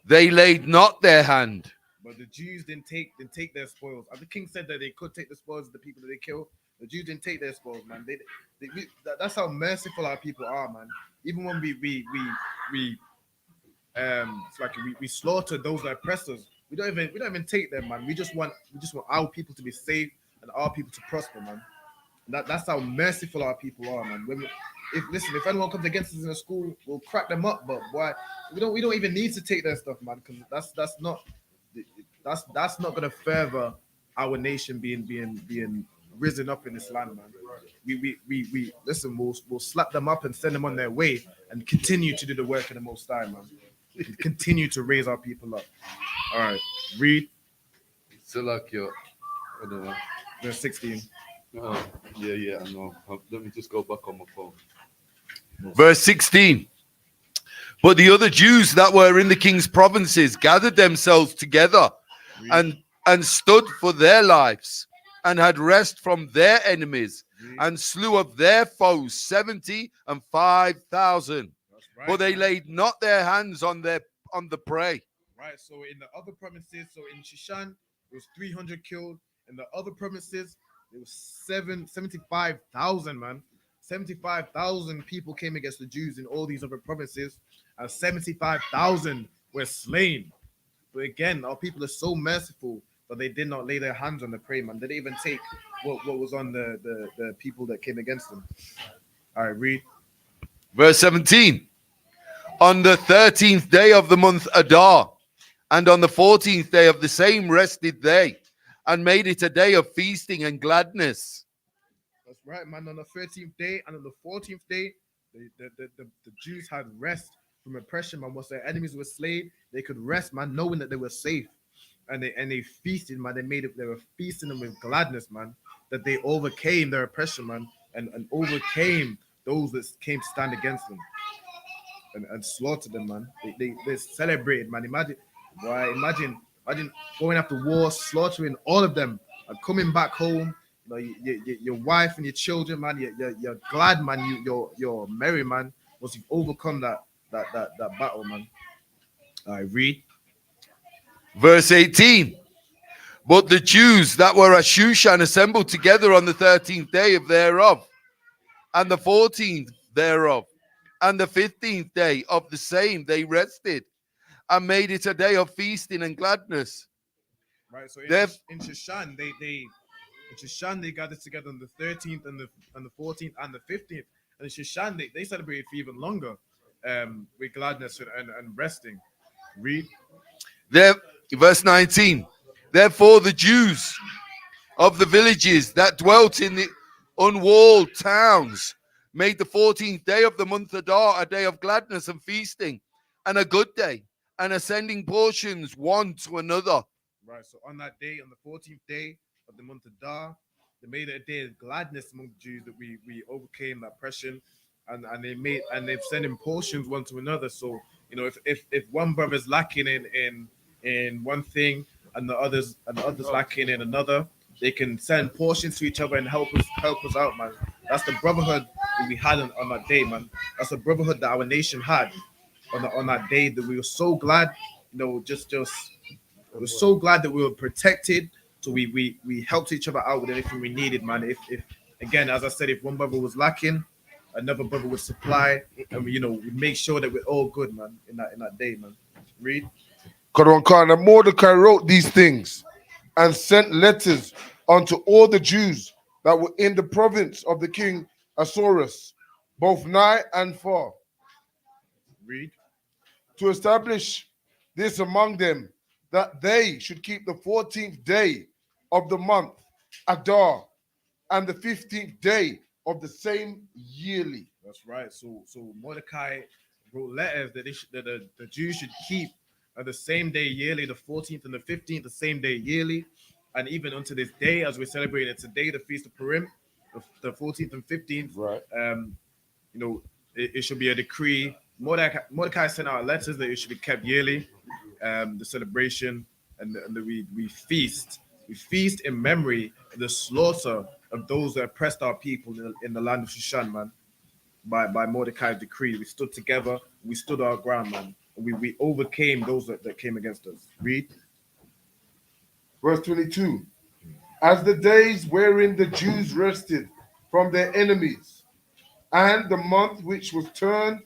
B: they laid not their hand.
A: But the Jews didn't take their spoils. The king said that they could take the spoils of the people that they killed. The Jews didn't take their spoils, man. That's how merciful our people are, man. Even when we it's like we slaughter those that oppress us. We don't even take them, man. We just want our people to be safe and our people to prosper, man. That's how merciful our people are, man. If anyone comes against us in a school, we'll crack them up. But why? We don't even need to take their stuff, man, because that's not gonna further our nation being risen up in this land, man. We listen. We'll slap them up and send them on their way and continue to do the work of the Most High, man. Continue to raise our people up. All right, read
B: Still like you. I don't know.
A: verse 16.
B: Yeah, I know. Let me just go back on my phone. Verse 16. But the other Jews that were in the king's provinces gathered themselves together and stood for their lives and had rest from their enemies and slew of their foes 75,000.
A: Right,
B: But they
A: man.
B: laid not their hands on the prey.
A: Right. So in the other provinces, so in Shishan, it was 300 killed. In the other provinces, it was 75,000, man. 75,000 people came against the Jews in all these other provinces, and 75,000 were slain. But again, our people are so merciful that they did not lay their hands on the prey, man. They didn't even take what was on the people that came against them. All right, read.
B: Verse 17. On the 13th day of the month Adar, and on the 14th day of the same rested they, and made it a day of feasting and gladness.
A: That's right, man. On the 13th day and on the 14th day, the Jews had rest from oppression, man. Once their enemies were slain, they could rest, man, knowing that they were safe. And they feasted, man. They were feasting them with gladness, man. That they overcame their oppression, man, and overcame those that came to stand against them. And slaughtered them, man. They celebrated, man. Imagine going after war, slaughtering all of them, and coming back home. Your wife and your children, man. You're glad, man. You're merry, man. Once you've overcome that battle, man. I read
B: Verse 18. But the Jews that were at Shushan assembled together on the 13th day of thereof, and the 14th thereof, and the 15th day of the same they rested, and made it a day of feasting and gladness.
A: right. So in Shushan, they gathered together on the 13th and the 14th and the 15th. And in Shushan, they celebrated for even longer, with gladness and resting. Read.
B: There, verse 19. Therefore the Jews of the villages that dwelt in the unwalled towns made the 14th day of the month Adar a day of gladness and feasting, and a good day, and ascending portions one to another.
A: Right. So on that day, on the 14th day of the month of Dar, they made it a day of gladness among the Jews that we overcame that oppression, and they've sent in portions one to another. So if one brother's lacking in one thing and the others lacking in another, they can send portions to each other and help us out, man. That's the brotherhood that we had on that day, man. That's the brotherhood that our nation had on that day, that we were so glad, we're so glad that we were protected. So we helped each other out with anything we needed, man. If again, as I said, if one brother was lacking, another brother would supply, and we make sure that we're all good, man, in that day, man. Read.
F: And Mordecai wrote these things and sent letters unto all the Jews that were in the province of the king Ahasuerus, both nigh and far,
A: Read.
F: to establish this among them, that they should keep the 14th day of the month Adar, and the 15th day of the same yearly.
A: That's right. So Mordecai wrote letters that the Jews should keep the same day yearly, the 14th and the 15th, the same day yearly, and even unto this day, as we're celebrating today, the Feast of Purim, the 14th and 15th.
F: Right.
A: It should be a decree. Mordecai sent out letters that it should be kept yearly, the celebration, and we feast. We feast in memory of the slaughter of those that oppressed our people in the land of Shushan, man. By Mordecai's decree, we stood together, we stood our ground, man. And we overcame those that came against us. Read.
F: Verse 22. As the days wherein the Jews rested from their enemies, and the month which was turned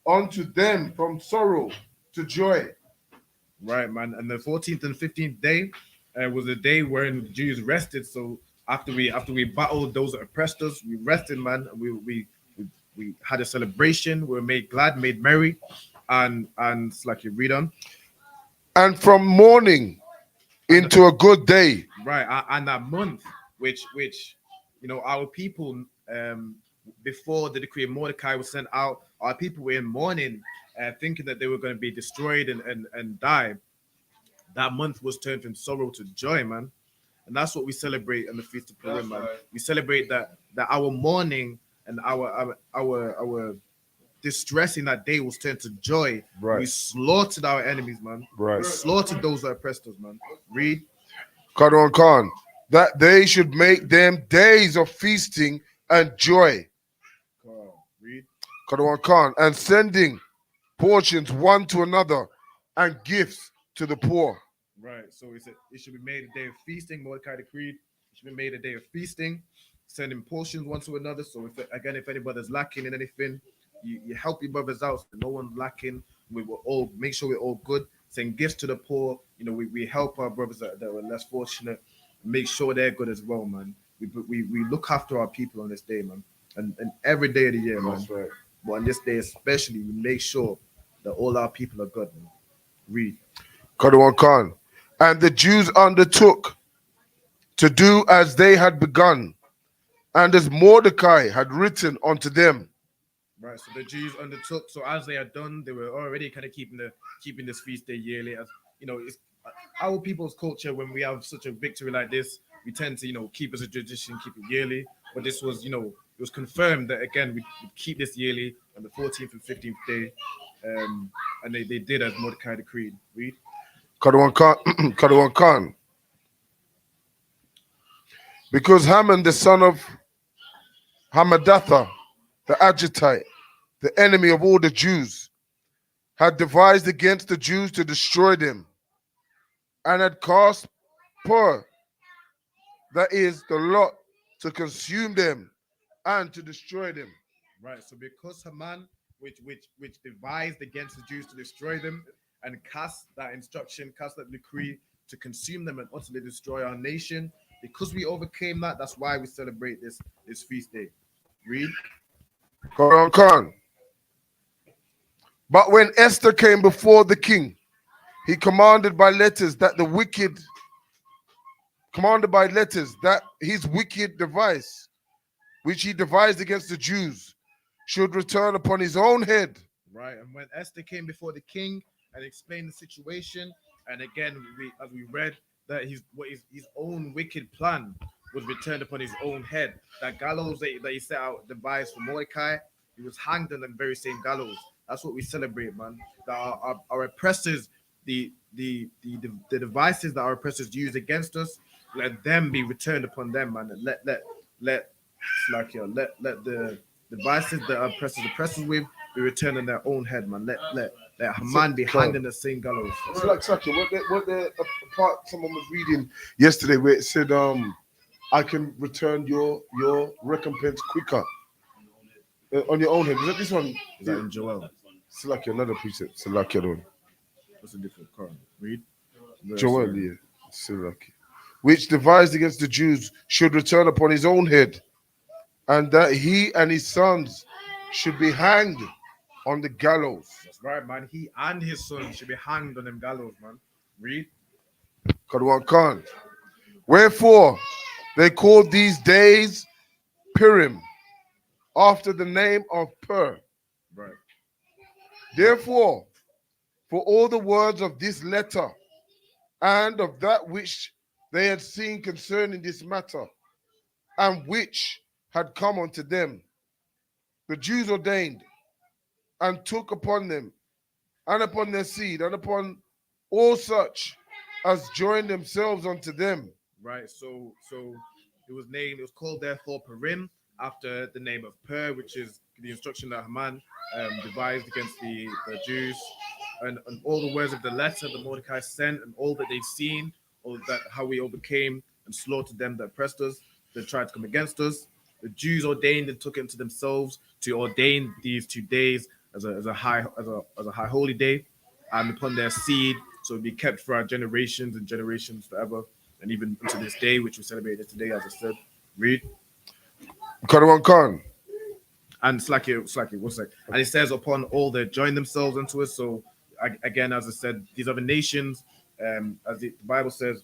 F: unto them from sorrow to joy.
A: Right, man. And the 14th and 15th day was the day wherein the Jews rested. So after we battled those that oppressed us, we rested, man. And we had a celebration. We were made glad, made merry, and it's like you read on.
F: And from morning into a good day.
A: Right, and that month, which our people before the decree of Mordecai was sent out, our people were in mourning, thinking that they were going to be destroyed and die. That month was turned from sorrow to joy, man, and that's what we celebrate on the Feast of Purim, man.
F: Right.
A: We celebrate that our mourning and our distress in that day was turned to joy.
F: Right.
A: We slaughtered our enemies, man.
F: Right.
A: We slaughtered those that oppressed us, man. Read.
F: Kadwan Khan, that they should make them days of feasting and joy.
A: Read.
F: Kadwan Khan, and sending portions one to another and gifts to the poor.
A: Right. So it should be made a day of feasting. Mordecai decreed it should be made a day of feasting, sending portions one to another. So if anybody's lacking in anything, you help your brothers out so no one's lacking. We will all make sure we're all good. Send gifts to the poor. We help our brothers that were less fortunate. Make sure they're good as well, man. We look after our people on this day, man. And every day of the year, man.
F: That's right.
A: But on this day especially, we make sure that all our people are good, man. Read.
F: Kadwan Khan, and the Jews undertook to do as they had begun, and as Mordecai had written unto them.
A: Right, so the Jews undertook. So as they had done, they were already kind of keeping this feast day yearly. As it's our people's culture. When we have such a victory like this, we tend to keep as a tradition, keep it yearly. But this was it was confirmed that again we keep this yearly on the 14th and 15th day, and they did as Mordecai decreed. Read.
F: Kadwan Khan, Kadwan Khan, because Haman the son of Hamadatha, the Agitite, the enemy of all the Jews, had devised against the Jews to destroy them, and had cast pur, that is the lot, to consume them and to destroy them.
A: Right. So because Haman, which devised against the Jews to destroy them, and cast that instruction, cast that decree to consume them and utterly destroy our nation, because we overcame that, that's why we celebrate this feast day. Read.
F: Kadwan Khan. But when Esther came before the king, he commanded by letters that his wicked device, which he devised against the Jews, should return upon his own head.
A: Right. And when Esther came before the king and explained the situation, and again, as we read, that his own wicked plan was returned upon his own head. That gallows that he set out devised for Mordecai, he was hanged on the very same gallows. That's what we celebrate, man. That our oppressors, the devices that our oppressors use against us, let them be returned upon them, man. And let the devices that our oppressors oppress us with be returned on their own head, man. Let Haman be hanged in the same gallows.
F: It's like Saki, what the part someone was reading yesterday where it said, I can return your recompense quicker on your own head. Is that this one?
A: Is that in Joel?
F: Salaki, another precept. Salaki, one.
A: What's the difference? Come on, read.
F: Joel, yeah. Salaki. Which devised against the Jews should return upon his own head, and that he and his sons should be hanged on the gallows.
A: That's right, man. He and his son should be hanged on them gallows, man. Read.
F: Kadwan Khan. Wherefore they called these days Purim, after the name of Pur.
A: Right.
F: Therefore, for all the words of this letter and of that which they had seen concerning this matter, and which had come unto them, the Jews ordained and took upon them and upon their seed and upon all such as joined themselves unto them.
A: Right. So it was called therefore Purim, after the name of Pur, which is the instruction that Haman devised against the Jews, and all the words of the letter that Mordecai sent, and all that they've seen, or that how we overcame and slaughtered them that oppressed us, that tried to come against us. The Jews ordained and took it into themselves to ordain these 2 days as a high holy day, and upon their seed, so it be kept for our generations and generations forever, and even unto this day, which we celebrate today, as I said. Read.
F: Karawan Khan.
A: And what's like? And it says, upon all that join themselves unto us. So again, as I said, these other nations, as the Bible says,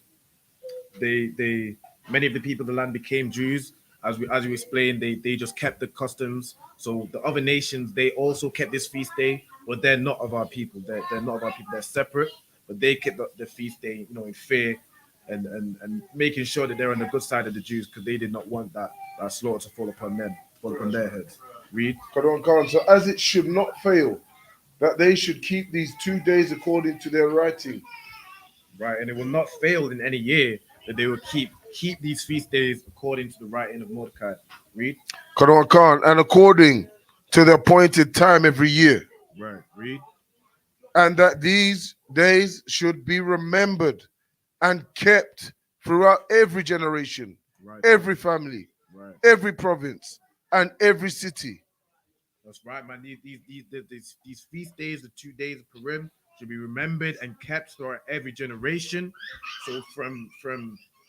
A: they many of the people of the land became Jews. As we explained, they just kept the customs. So the other nations, they also kept this feast day, but they're not of our people. They're not of our people. They're separate, but they kept the feast day, in fear, and making sure that they're on the good side of the Jews, because they did not want that slaughter to fall upon them, fall upon their heads. Read.
F: Karawan Khan. So as it should not fail, that they should keep these 2 days according to their writing.
A: Right, and it will not fail in any year that they will keep these feast days according to the writing of Mordecai. Read.
F: Karawan Khan. And according to the appointed time every year.
A: Right. Read.
F: And that these days should be remembered and kept throughout every generation,
A: Right.
F: every family,
A: Right.
F: every province, and every city.
A: That's right, man. These feast days, the 2 days of Purim, should be remembered and kept throughout every generation. So from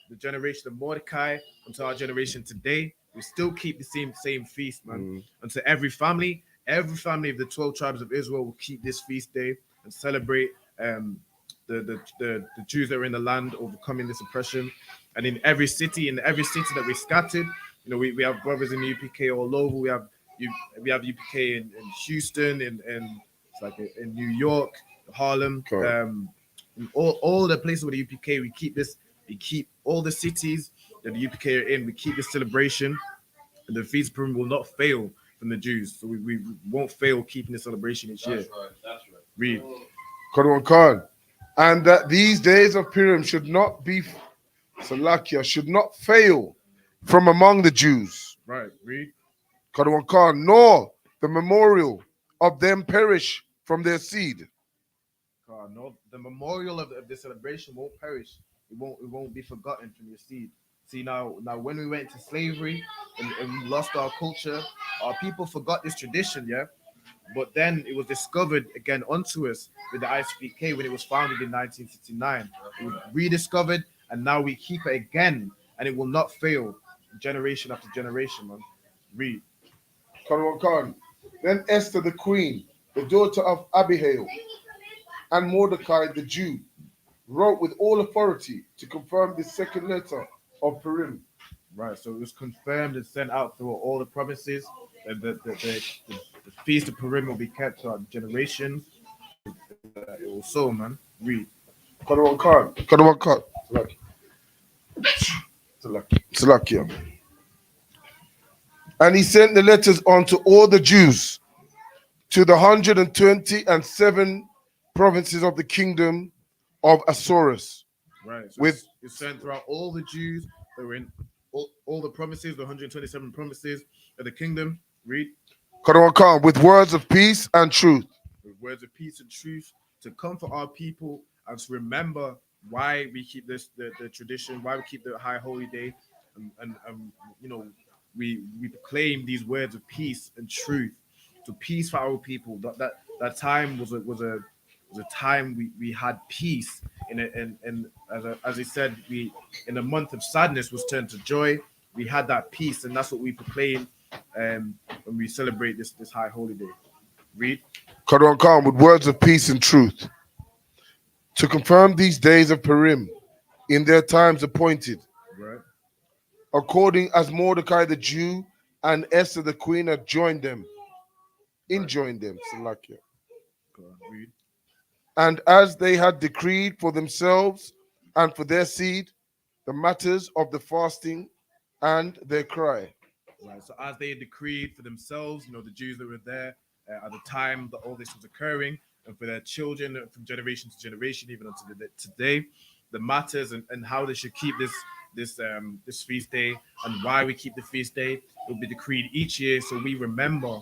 A: the generation of Mordecai until our generation today, we still keep the same feast, man. And to every family of the 12 tribes of Israel will keep this feast day and celebrate the Jews that are in the land overcoming this oppression. And in every city that we scattered, we have brothers in the UPK all over. We have UPK in Houston, in it's like in New York, Harlem, in all the places with the UPK. We keep all the cities that the UPK are in. We keep this celebration, and the Feast of Purim will not fail from the Jews. So we won't fail keeping the celebration each year.
E: That's right.
A: Read.
F: Karawan Khan. And that these days of Purim should not be Salakia, should not fail from among the Jews.
A: Right. Read.
F: Karawan Khan, nor the memorial of them perish from their seed.
A: God, no, the memorial of the celebration won't perish. It won't be forgotten from your seed. See, now when we went into slavery and we lost our culture, our people forgot this tradition, yeah. But then it was discovered again unto us with the ISUPK when it was founded in 1969. It was rediscovered, and now we keep it again, and it will not fail generation after generation, man. Read.
F: Karawan Khan. Then Esther the queen, the daughter of Abihail, and Mordecai the Jew, wrote with all authority to confirm the second letter of Purim.
A: Right, so it was confirmed and sent out through all the provinces. The Feast of Purim will be kept throughout generations. It will so, man. Read.
F: Karawan Khan. Karawan Khan. Salakia. And he sent the letters on to all the Jews, to the 127 provinces of the kingdom of Assuerus.
A: Right, so
F: With
A: it's sent throughout all the Jews that were in all the provinces, the 127 provinces of the kingdom. Read.
F: Karawan Khan, with words of peace and truth.
A: With words of peace and truth to comfort our people and to remember why we keep the tradition, why we keep the high holy day, and we proclaim these words of peace and truth to peace for our people. That time was a time we had peace and as he said, we in a month of sadness was turned to joy. We had that peace, and that's what we proclaim when we celebrate this high holy day. Read.
F: Karawan Khan, with words of peace and truth, to confirm these days of Purim in their times appointed,
A: Right.
F: according as Mordecai the Jew and Esther the queen had joined them, enjoined them, Salakia.
A: Go on, read.
F: And as they had decreed for themselves and for their seed the matters of the fasting and their cry.
A: Right. So as they decreed for themselves, the Jews that were there at the time that all this was occurring, and for their children from generation to generation, even until today, the matters and how they should keep this feast day and why we keep the feast day will be decreed each year, so we remember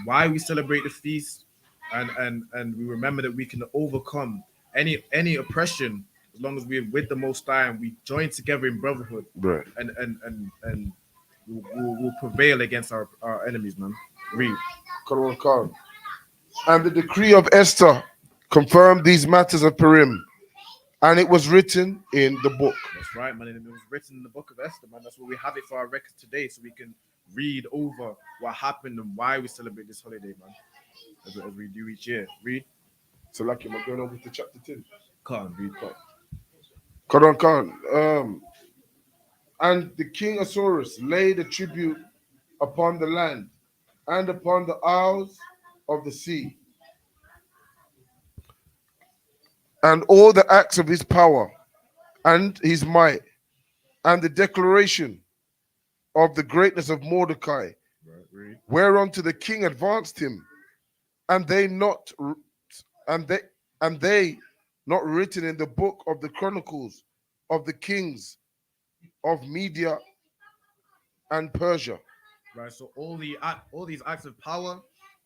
A: why we celebrate the feast, and we remember that we can overcome any oppression as long as we're with the Most High and we join together in brotherhood,
F: Right.
A: and we'll prevail against our enemies, man. Read.
F: Quran. And the decree of Esther confirmed these matters of Purim, and it was written in the book.
A: That's right, man. And it was written in the book of Esther, man. That's what we have it for our record today, so we can read over what happened and why we celebrate this holiday, man, as we do each year. Read.
F: So, like, am I going over to chapter 10?
A: Can't read.
F: Quran. And the king Asuerus laid a tribute upon the land and upon the isles of the sea, and all the acts of his power and his might, and the declaration of the greatness of Mordecai,
A: Read.
F: whereunto the king advanced him, and they not written in the book of the chronicles of the kings of Media and Persia.
A: Right. So all these acts of power,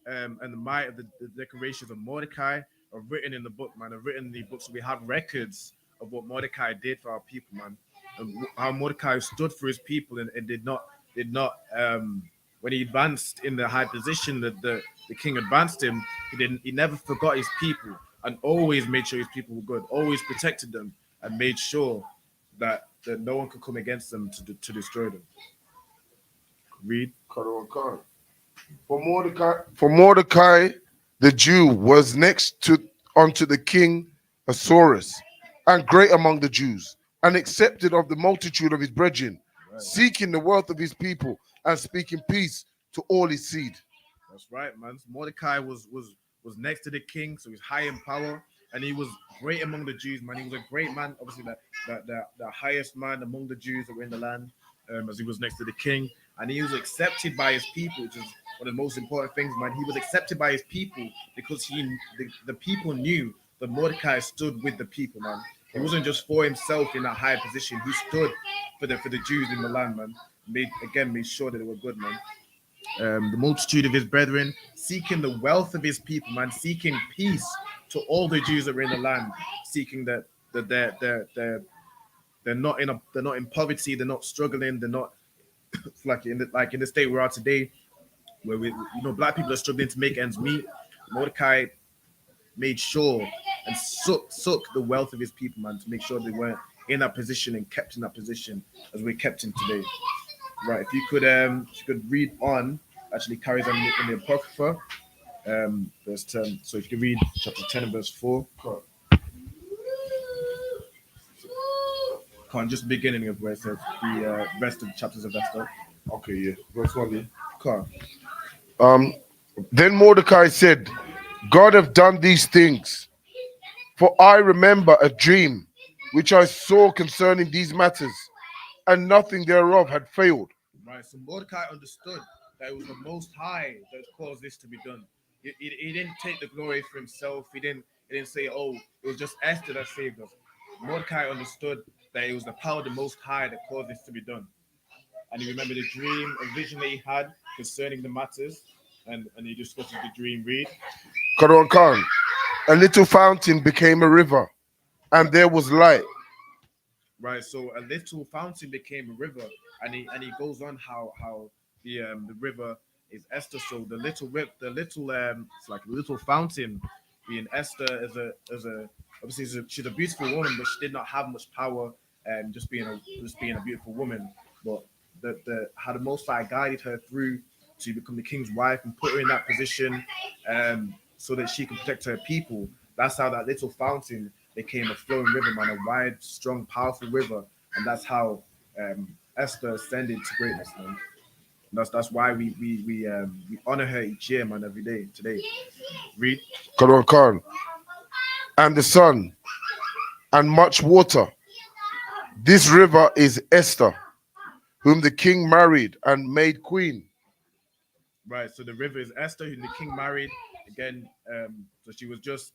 A: and the might of the decorations of Mordecai are written in the book, man. Are written in the book, so we have records of what Mordecai did for our people, man, and how Mordecai stood for his people and did not when he advanced in the high position that the king advanced him, he never forgot his people and always made sure his people were good, always protected them and made sure that no one could come against them to destroy them. Read.
F: For Mordecai, the Jew was next unto the king Asuerus, and great among the Jews, and accepted of the multitude of his brethren,
A: Right.
F: seeking the wealth of his people and speaking peace to all his seed.
A: That's right, man. Mordecai was next to the king, so he's high in power, and he was great among the Jews, man. He was a great man, obviously the highest man among the Jews that were in the land, as he was next to the king, and he was accepted by his people, which is one of the most important things, man. He was accepted by his people because the people knew that Mordecai stood with the people, man. He wasn't just for himself in that high position. He stood for the Jews in the land, man. Made sure that they were good, man. The multitude of his brethren, seeking the wealth of his people, man, seeking peace to all the Jews that were in the land, seeking that they're not in poverty, they're not struggling, they're not like in the state we are today, where black people are struggling to make ends meet. Mordecai made sure and suck the wealth of his people, man, to make sure they weren't in that position and kept in that position as we're kept in today. Right, if you could read on, actually carries on in the Apocrypha, verse 10. So if you could read chapter 10 and verse 4. Can't just beginning of where it says the rest of the chapters of Esther.
F: Okay, yeah. Verse 1, yeah.
A: Can't.
F: Then Mordecai said, God have done these things, for I remember a dream which I saw concerning these matters, and nothing thereof had failed.
A: Right, so Mordecai understood that it was the Most High that caused this to be done. He didn't take the glory for himself. He didn't say, "Oh, it was just Esther that saved us." Mordecai understood that it was the power of the Most High that caused this to be done, and he remembered a dream, a vision that he had concerning the matters, and he discusses the dream. Read.
F: Quran Khan, a little fountain became a river, and there was light.
A: Right, so a little fountain became a river, and he goes on how the river is Esther. So the little it's like a little fountain, being Esther as a obviously she's a beautiful woman, but she did not have much power, and just being a beautiful woman. But how the Most High guided her through to become the king's wife and put her in that position, so that she can protect her people. That's how that little fountain became a flowing river, man, a wide, strong, powerful river, and that's how Esther ascended to greatness, man. And that's why we honor her each year, man, every day. Today, read.
F: Quran Khan, and the sun, and much water. This river is Esther, whom the king married and made queen.
A: Right, so the river is Esther, whom the king married. Again, so she was just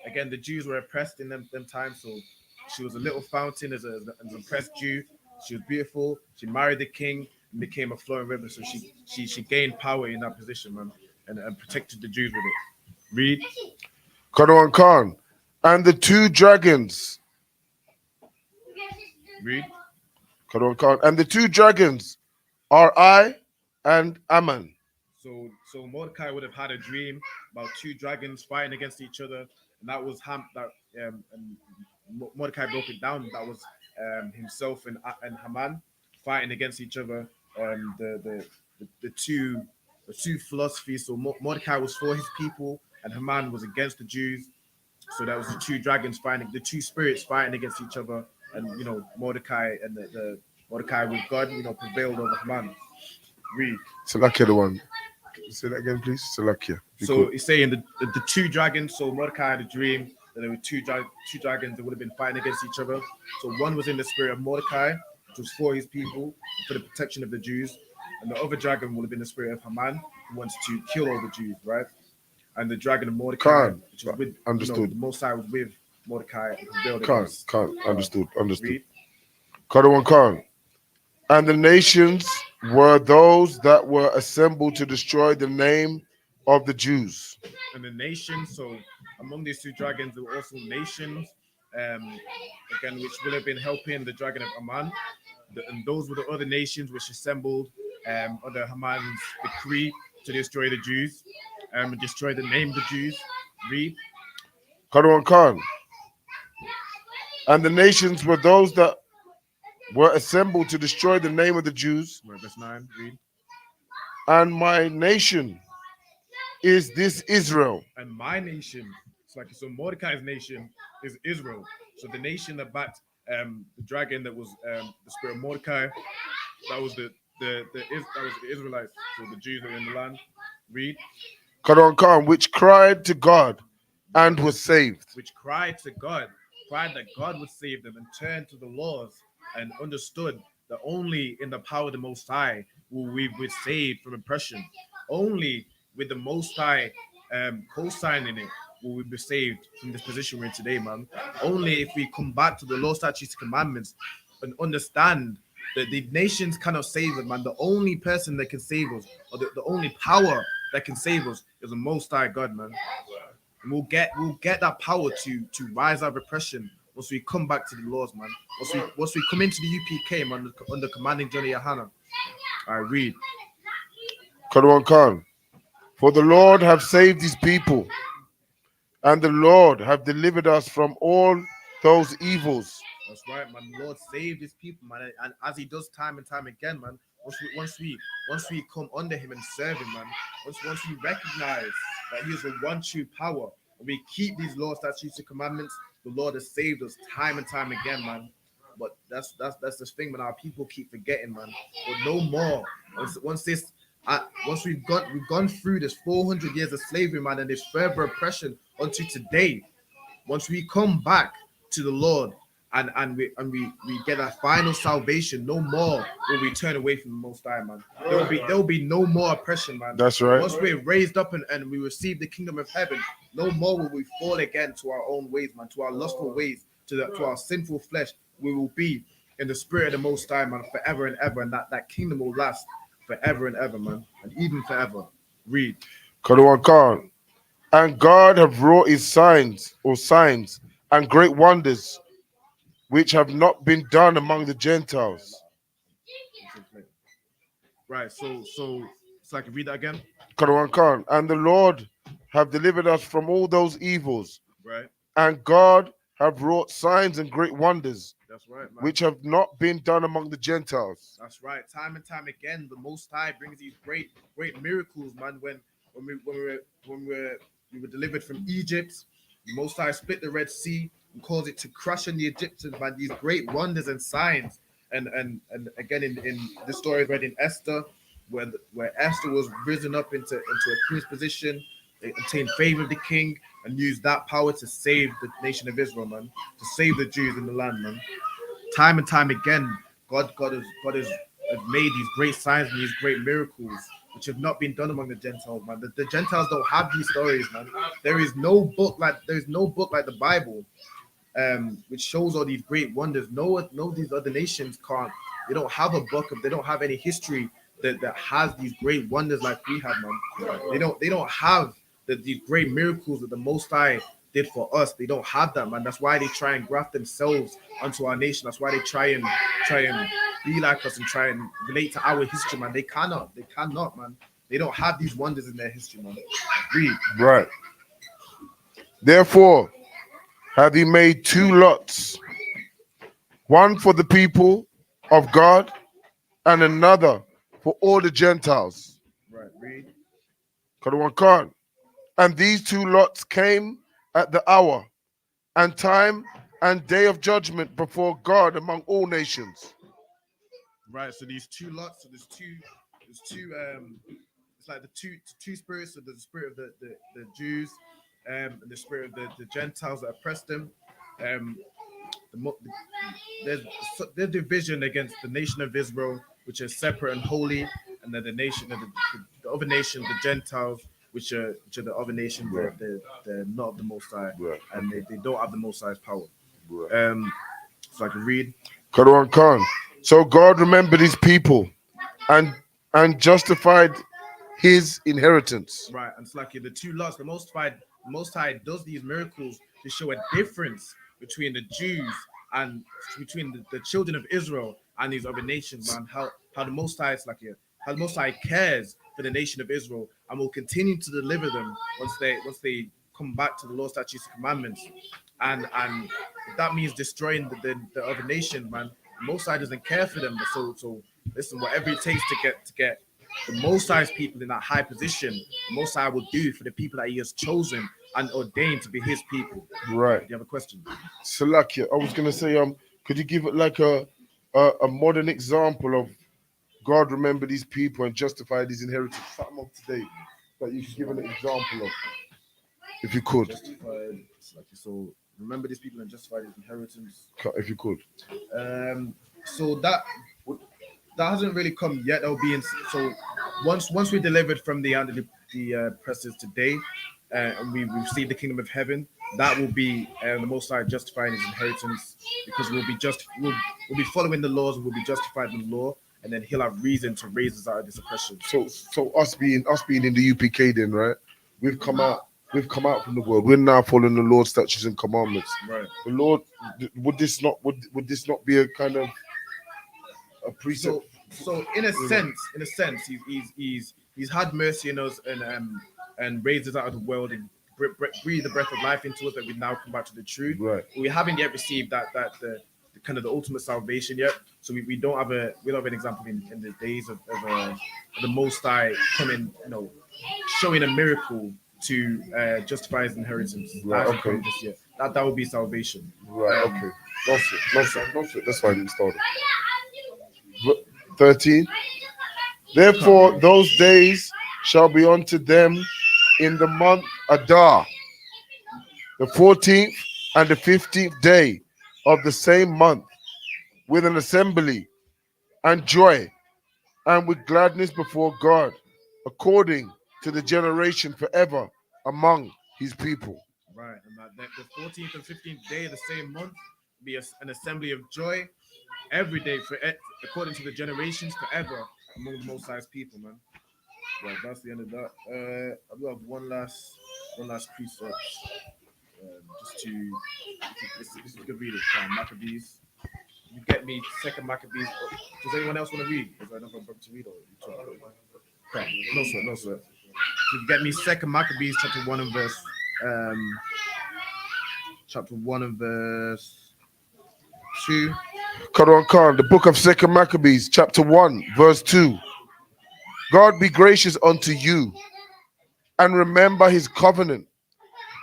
A: again, the Jews were oppressed in them times, so she was a little fountain as an oppressed Jew. She was beautiful. She married the king and became a flowing river. So she gained power in that position, man, and protected the Jews with it. Read.
F: Quran Khan, and the two dragons
A: Read.
F: Come on, Khan. And the two dragons are I and Ammon.
A: So Mordecai would have had a dream about two dragons fighting against each other, and that was and Mordecai broke it down. That was himself and Haman fighting against each other. The two philosophies. So Mordecai was for his people, and Haman was against the Jews. So that was the two dragons fighting, the two spirits fighting against each other, and Mordecai and the Mordecai with God, prevailed over Haman. Read.
F: Salakia the one. Say that again, please. Salakia.
A: So he's saying the two dragons. So Mordecai had a dream that there were two dragons that would have been fighting against each other. So one was in the spirit of Mordecai, which was for his people, for the protection of the Jews, and the other dragon would have been the spirit of Haman, who wants to kill all the Jews, right? And the dragon of Mordecai, which was with
F: understood.
A: The Most High was with Mordecai.
F: Can't. Understood.
A: Read.
F: Kadawan Khan. And the nations were those that were assembled to destroy the name of the Jews.
A: And the nations, so among these two dragons, there were also nations, again, which will have been helping the dragon of Haman. And those were the other nations which assembled under Haman's decree to destroy the Jews, and destroy the name of the Jews. Read.
F: Kadawan Khan. And the nations were those that were assembled to destroy the name of the Jews.
A: Verse 9, read.
F: And my nation is this Israel.
A: And my nation, so Mordecai's nation is Israel. So the nation that backed the dragon that was the spirit of Mordecai, that was the Israelites, so the Jews that were in the land. Read.
F: Kadawan Khan, which cried to God and was saved.
A: Which cried to God, cried that God would save them, and turned to the laws and understood that only in the power of the Most High will we be saved from oppression. Only with the Most High co-signing it will we be saved from this position we're in today, man. Only if we come back to the law, statutes, commandments, and understand that the nations cannot save us, man. The only person that can save us, or the only power that can save us, is the Most High God, man. And we'll get that power to rise out of oppression once we come back to the laws, man. Once we come into the UPK, man, under commanding Johnny Yohana. I read.
F: Kadawan Khan. For the Lord have saved his people, and the Lord have delivered us from all those evils.
A: That's right, man. The Lord saved his people, man, and as he does time and time again, man. Once we come under him and serve him, man. Once we recognize that he is the one true power, and we keep these laws, statutes, and commandments, the Lord has saved us time and time again, man. But that's the thing, man. Our people keep forgetting, man. But no more. Once we've gone through this 400 years of slavery, man, and this further oppression unto today, once we come back to the Lord and we get that final salvation, no more will we turn away from the Most High, man. There'll be no more oppression, man.
F: That's right.
A: Once we're raised up and we receive the kingdom of heaven, no more will we fall again to our own ways, man, to our lustful ways, to our sinful flesh. We will be in the spirit of the Most High, man, forever and ever, and that kingdom will last forever and ever, man, and even forever. Read.
F: Kadawan Khan. And God have wrought his signs and great wonders, which have not been done among the Gentiles.
A: Right, so I can read that again.
F: Kadawan Khan. And the Lord have delivered us from all those evils.
A: Right.
F: And God have wrought signs and great wonders.
A: That's right, man.
F: Which have not been done among the Gentiles.
A: That's right. Time and time again, the Most High brings these great miracles, man. When we were delivered from Egypt, the Most High split the Red Sea and caused it to crush on the Egyptians, man. These great wonders and signs, and again in the story read in Esther, where Esther was risen up into a queen's position, obtained favor of the king, and used that power to save the nation of Israel, man, to save the Jews in the land, man. Time and time again, God has made these great signs and these great miracles, which have not been done among the Gentiles, man. The Gentiles don't have these stories, man. There is no book like the Bible, which shows all these great wonders. No, these other nations can't. They don't have a book they don't have any history that has these great wonders like we have, man. They don't have these great miracles that the Most High did for us. They don't have that, man. That's why they try and graft themselves onto our nation. That's why they try and be like us and try and relate to our history, man. They cannot. They cannot, man. They don't have these wonders in their history, man. Read.
F: Right. Therefore, have he made two lots, one for the people of God and another for all the Gentiles.
A: Right, read.
F: Karawan. And these two lots came at the hour and time and day of judgment before God among all nations.
A: Right. So these two lots. So there's two. It's like the two spirits. So the spirit of the Jews, and the spirit of the Gentiles that oppressed them. Um, there's division against the nation of Israel, which is separate and holy, and then the nation of the other nations, the Gentiles, which are the other nations,
F: Right.
A: they're not of the Most High,
F: Right.
A: and they don't have the Most High's power.
F: Right.
A: So I can read.
F: Karawan Khan. So God remembered his people and justified his inheritance.
A: Right, and it's like the two lots. The Most High does these miracles to show a difference between the Jews and between the children of Israel and these other nations, man. How the Most High is how the Most High cares for the nation of Israel and will continue to deliver them once they come back to the law, statutes, and commandments. And if that means destroying the other nation, man. The Most High doesn't care for them. So listen, whatever it takes to get the Most High's people in that high position, the Most High will do for the people that He has chosen and ordained to be His people.
F: Right.
A: Do you have a question?
F: Salakia, I was gonna say, could you give it like a modern example of God remembered these people and justified his inheritance? Something of today that you could give an example of, if you could.
A: Justified, so remember these people and justified His inheritance.
F: If you could.
A: So that hasn't really come yet. That'll be in. So once we delivered from the under the presses today, and we received the kingdom of heaven, that will be the Most High justifying His inheritance, because we'll be following the laws and we'll be justified in the law, and then He'll have reason to raise us out of this oppression.
F: So us being in the UPK, then, right? We've come out from the world. We're now following the Lord's statutes and commandments.
A: Right.
F: The Lord, would this not be a kind of a precept?
A: So in a sense, he's had mercy on us and raised us out of the world and breathed the breath of life into us, that we now come back to the truth.
F: Right.
A: But we haven't yet received the kind of the ultimate salvation yet. So we don't have an example in the days of the Most High coming, showing a miracle to justify His inheritance.
F: Right.
A: That hasn't
F: Okay.
A: come just yet. That would be salvation.
F: Right. Okay. That's it. That's why I didn't start it. 13. Therefore, those days shall be unto them in the month Adar, the 14th and the 15th day of the same month, with an assembly and joy and with gladness before God, according to the generation forever among His people.
A: Right, and that the 14th and 15th day of the same month be an assembly of joy every day according to the generations forever among the Most High's people, man. Right, that's the end of that. I do have one last precept, just to this is good reading. Maccabees. You get me second Maccabees. Does anyone else want to read? Is there another book to read, or okay. No sir. You get me second Maccabees chapter 1 and verse 2.
F: Khan, the book of Second Maccabees, chapter 1, verse 2. God be gracious unto you, and remember His covenant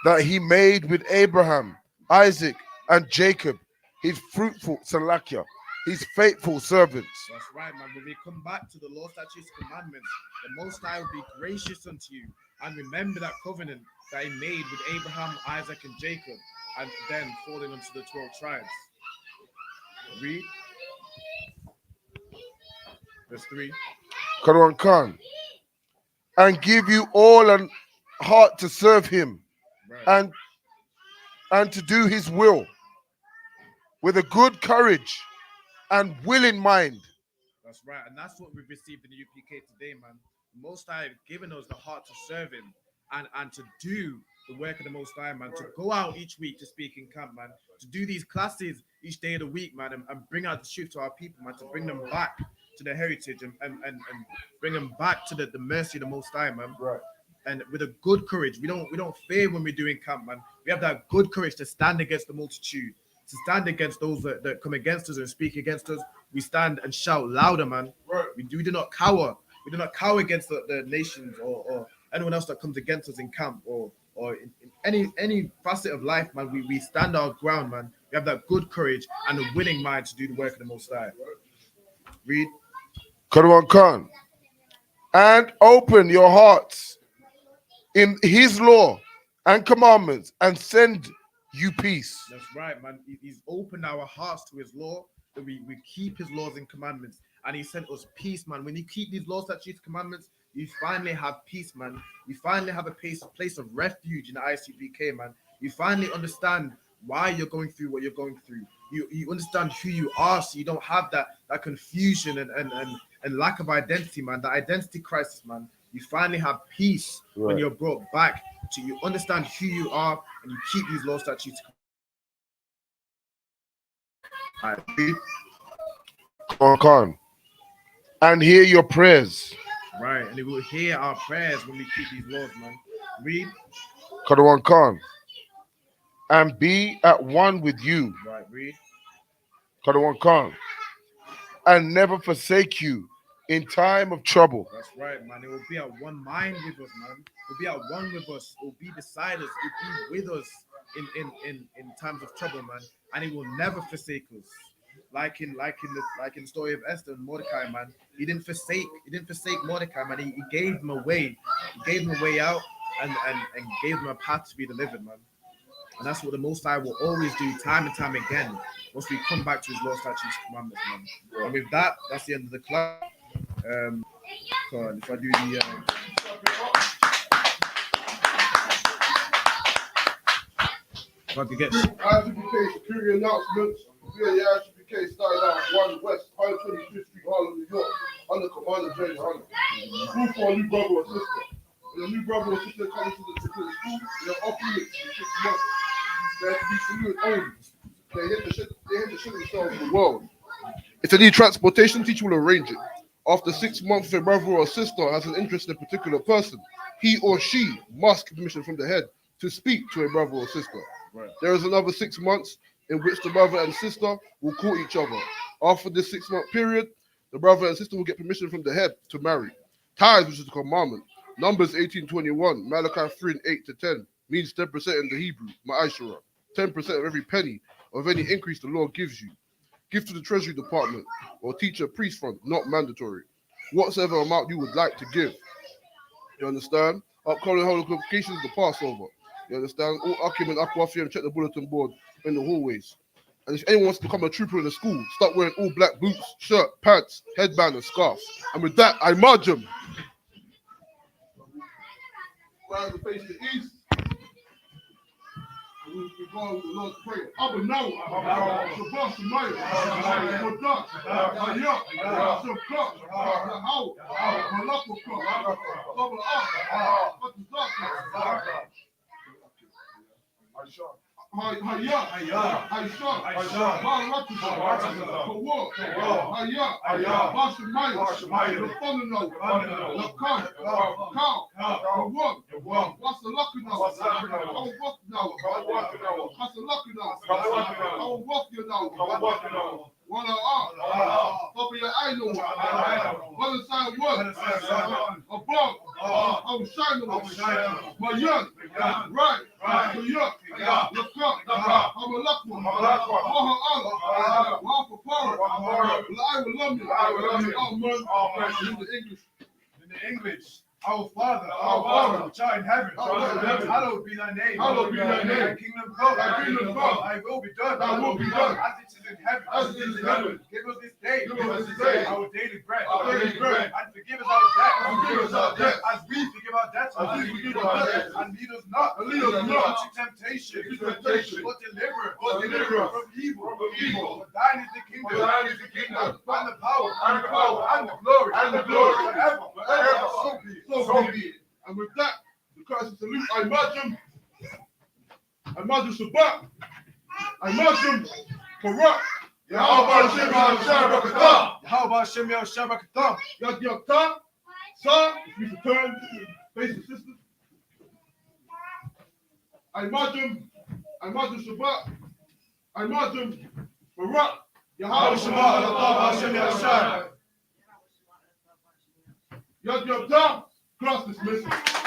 F: that He made with Abraham, Isaac, and Jacob, His fruitful Salakia, His faithful servants.
A: That's right, man. When we come back to the law, statutes, commandments, the Most High will be gracious unto you, and remember that covenant that He made with Abraham, Isaac, and Jacob, and then falling onto the 12 tribes. Read. Verse 3.
F: Khan, and give you all an heart to serve Him,
A: Right.
F: and to do His will with a good courage and willing mind.
A: That's right, and that's what we've received in the UPK today, man. The Most High has given us the heart to serve Him and to do the work of the Most High, man, to go out each week to speak in camp, man, to do these classes each day of the week, man, and bring out the truth to our people, man, to bring them back to their heritage and bring them back to the mercy of the Most High, man.
F: Right.
A: And with a good courage, we don't fear when we're doing camp, man. We have that good courage to stand against the multitude, to stand against those that come against us and speak against us. We stand and shout louder, man.
F: Right.
A: We do not cower. We do not cower against the nations or anyone else that comes against us in camp or in any facet of life, man. We stand our ground, man. We have that good courage and a willing mind to do the work of the Most High. Read.
F: Karawan Khan. And open your hearts in his law and commandments and send you peace.
A: That's right, man. He's opened our hearts to his law, that we keep his laws and commandments, and he sent us peace, man. When you keep these laws, statutes, commandments, you finally have peace, man. You finally have a place of refuge in the ISUPK, man. You finally understand why you're going through what you're going through. You understand who you are, so you don't have that confusion and lack of identity, man. The identity crisis, man. You finally have peace when you're brought back to you understand who you are and you keep these laws, statutes.
F: Khan. And hear your prayers.
A: Right, and he will hear our prayers when we keep these laws, man. Read.
F: Karawan Khan. And be at one with you.
A: Right, read.
F: Karawan Khan. And never forsake you in time of trouble.
A: That's right, man. It will be at one mind with us, man. It will be at one with us. It will be beside us. It will be with us in times of trouble, man. And it will never forsake us. Like in the story of Esther and Mordecai, man. He didn't forsake Mordecai, man. He gave him a way. He gave him a way out and gave him a path to be delivered, man. And that's what the Most High will always do time and time again once we come back to his law, statutes, commandments, man. And with that, that's the end of the class. If I do the if I could get
F: ISUPK security announcements. The ISUPK started out 1 West, 125th Street, Harlem, New York, under Commander James Hunter. School for a new brother or sister. When a new brother or sister comes to the school, they're off units for 6 months. They have to be fluent only. They hit the shit themselves in the world. If they need transportation, teacher will arrange it. After 6 months, if a brother or sister has an interest in a particular person, he or she must get permission from the head to speak to a brother or sister.
A: Right.
F: There is another 6 months in which the brother and sister will court each other. After this 6 month period, the brother and sister will get permission from the head to marry. Tithes, which is the commandment. Numbers 18:21, Malachi 3 and 8 to 10, means 10% in the Hebrew, Ma'ashara. 10% of every penny of any increase the Lord gives you. Give to the Treasury Department or teacher priest fund, not mandatory. Whatsoever amount you would like to give. You understand? Upcoming holy convocations, the Passover. You understand? All Akim and Akwafim, check the bulletin board in the hallways. And if anyone wants to become a trooper in the school, start wearing all black boots, shirt, pants, headband, and scarf. And with that, I march him. Round the face to the east. We go with the Lord's Prayer. Abba now, Shabbat Shemaya, Kodak, Hayat, Shabbat, Yahau, Malakukah, Abba Ah, Fatazaka, Hayat, Aisha, Baratusha, Kawar, Hayat, Bashemaya, Lafonano, Lakan, Kau, Kawar, what's the luck now? I'll walk now. What's the luck now? I'll walk you now. One up your eye, one side one, above, I'm shining, my young, right, look up, I'm a luck one, one for power, I will love you, in the English. Our Father, which art in heaven, hallowed be thy name. Thy kingdom come, thy will be done, as it is in heaven. Give us this day our daily bread, and forgive us our debts, as we forgive our debtors. And lead us not into temptation, but deliver us from evil. For thine is the kingdom, and the power, and the glory, forever. So be it. And with that, the Christ salute, I imagine. I Muslim Shabbat. I Muslim Barak. Yahweh Shemel Shabbat.
A: Yahweh Shemel Shabbat.
F: Yad Yaktah. Son, if we return, face the sisters. I Muslim Shabbat. I Muslim Barak. Yahweh Shemel Shabbat. Yad Yaktah. Class dismissed.